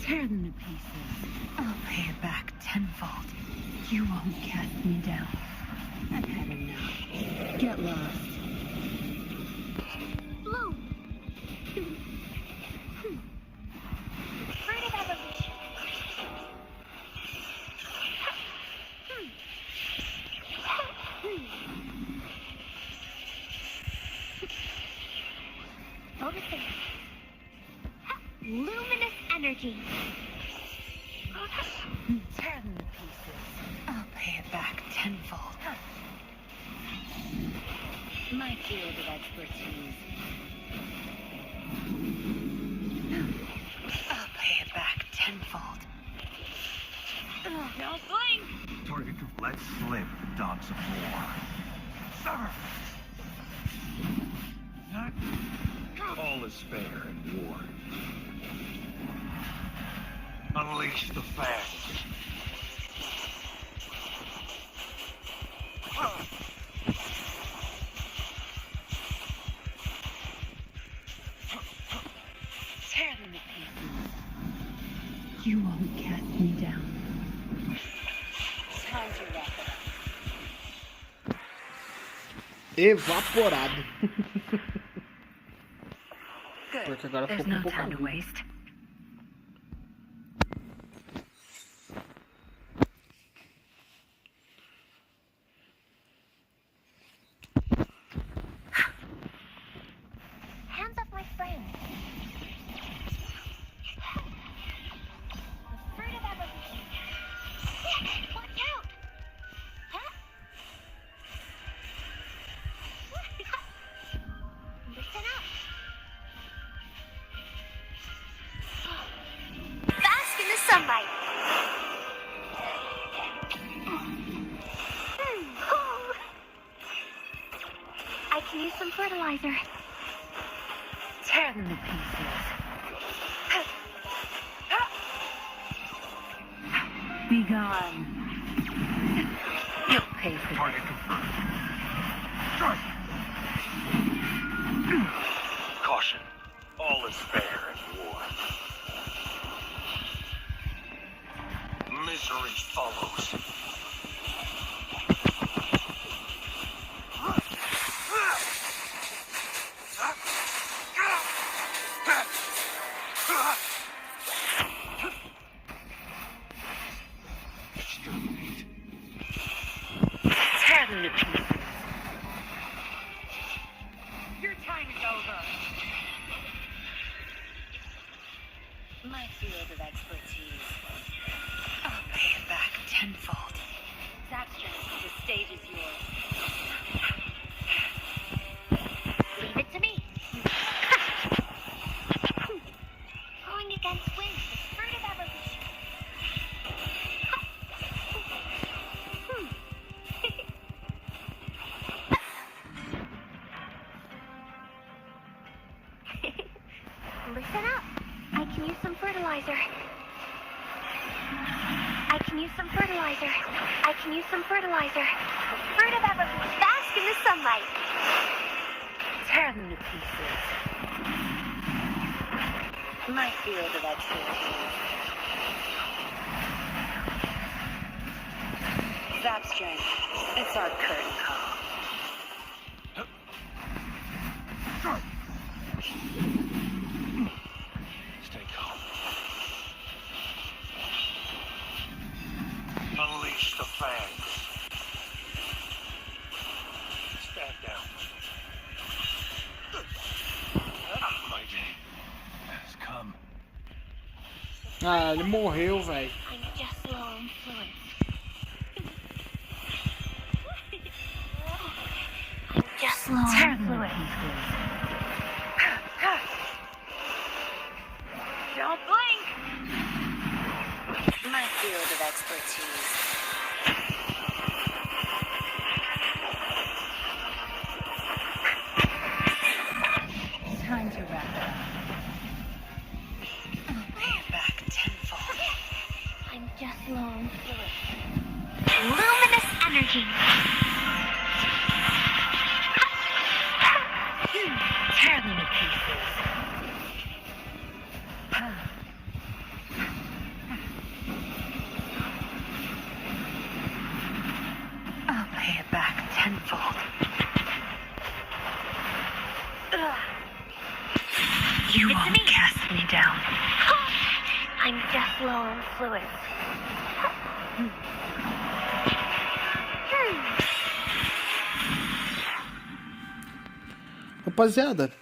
Tear them to pieces. I'll pay it back tenfold. You won't cast me down. I've had enough. Get lost. Blue. Fruit of evolution. Photosynthesis. Luminous energy. Tear them to pieces. I'll pay it back tenfold. My field of expertise. I'll pay it back tenfold. Don't blink! Target to let slip, dogs of war. Sever! All is fair in war. Unleash the fangs. Tear them to pieces. You won't cast me down. Time to wrap it up. Evaporado. Good. Porque agora There's ficou com no pouca time to vida. waste. Hands off my friend. The fruit of evolution. Watch out! Huh? Listen up. Bask in the sunlight. I can use some fertilizer. Tear them to pieces. Be gone. You'll pay for Target confirmed. Strike! Caution. All is fair in war. Misery follows. use some fertilizer. I can use some fertilizer. Fruit of ever bask in the sunlight. Tear them to pieces. My field of expertise. Zap strength. It's our curtain call. Stay calm. Unleash the fangs. Stand down. My day has come. Ah, ele morreu, velho. I'm just low on fluid. I'm just low on fluid. Don't blink! My field of expertise. Time to wrap it up. I'll pay it back tenfold. I'm just low on fluid. Luminous energy. Tear them to pieces. I'll pay it back tenfold. You won't cast me down. I'm just low on fluid. Rapaziada,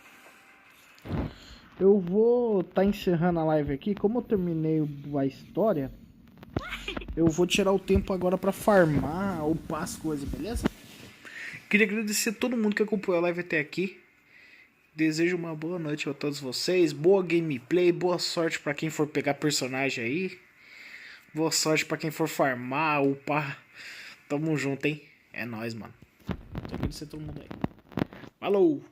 eu vou encerrando a live aqui. Como eu terminei a história, eu vou tirar o tempo agora pra farmar, upar as coisas, beleza? Queria agradecer a todo mundo que acompanhou a live até aqui. Desejo uma boa noite a todos vocês. Boa gameplay, boa sorte pra quem for pegar personagem aí. Boa sorte pra quem for farmar, upar. Tamo junto, hein? É nóis, mano. Queria agradecer a todo mundo aí. Falou!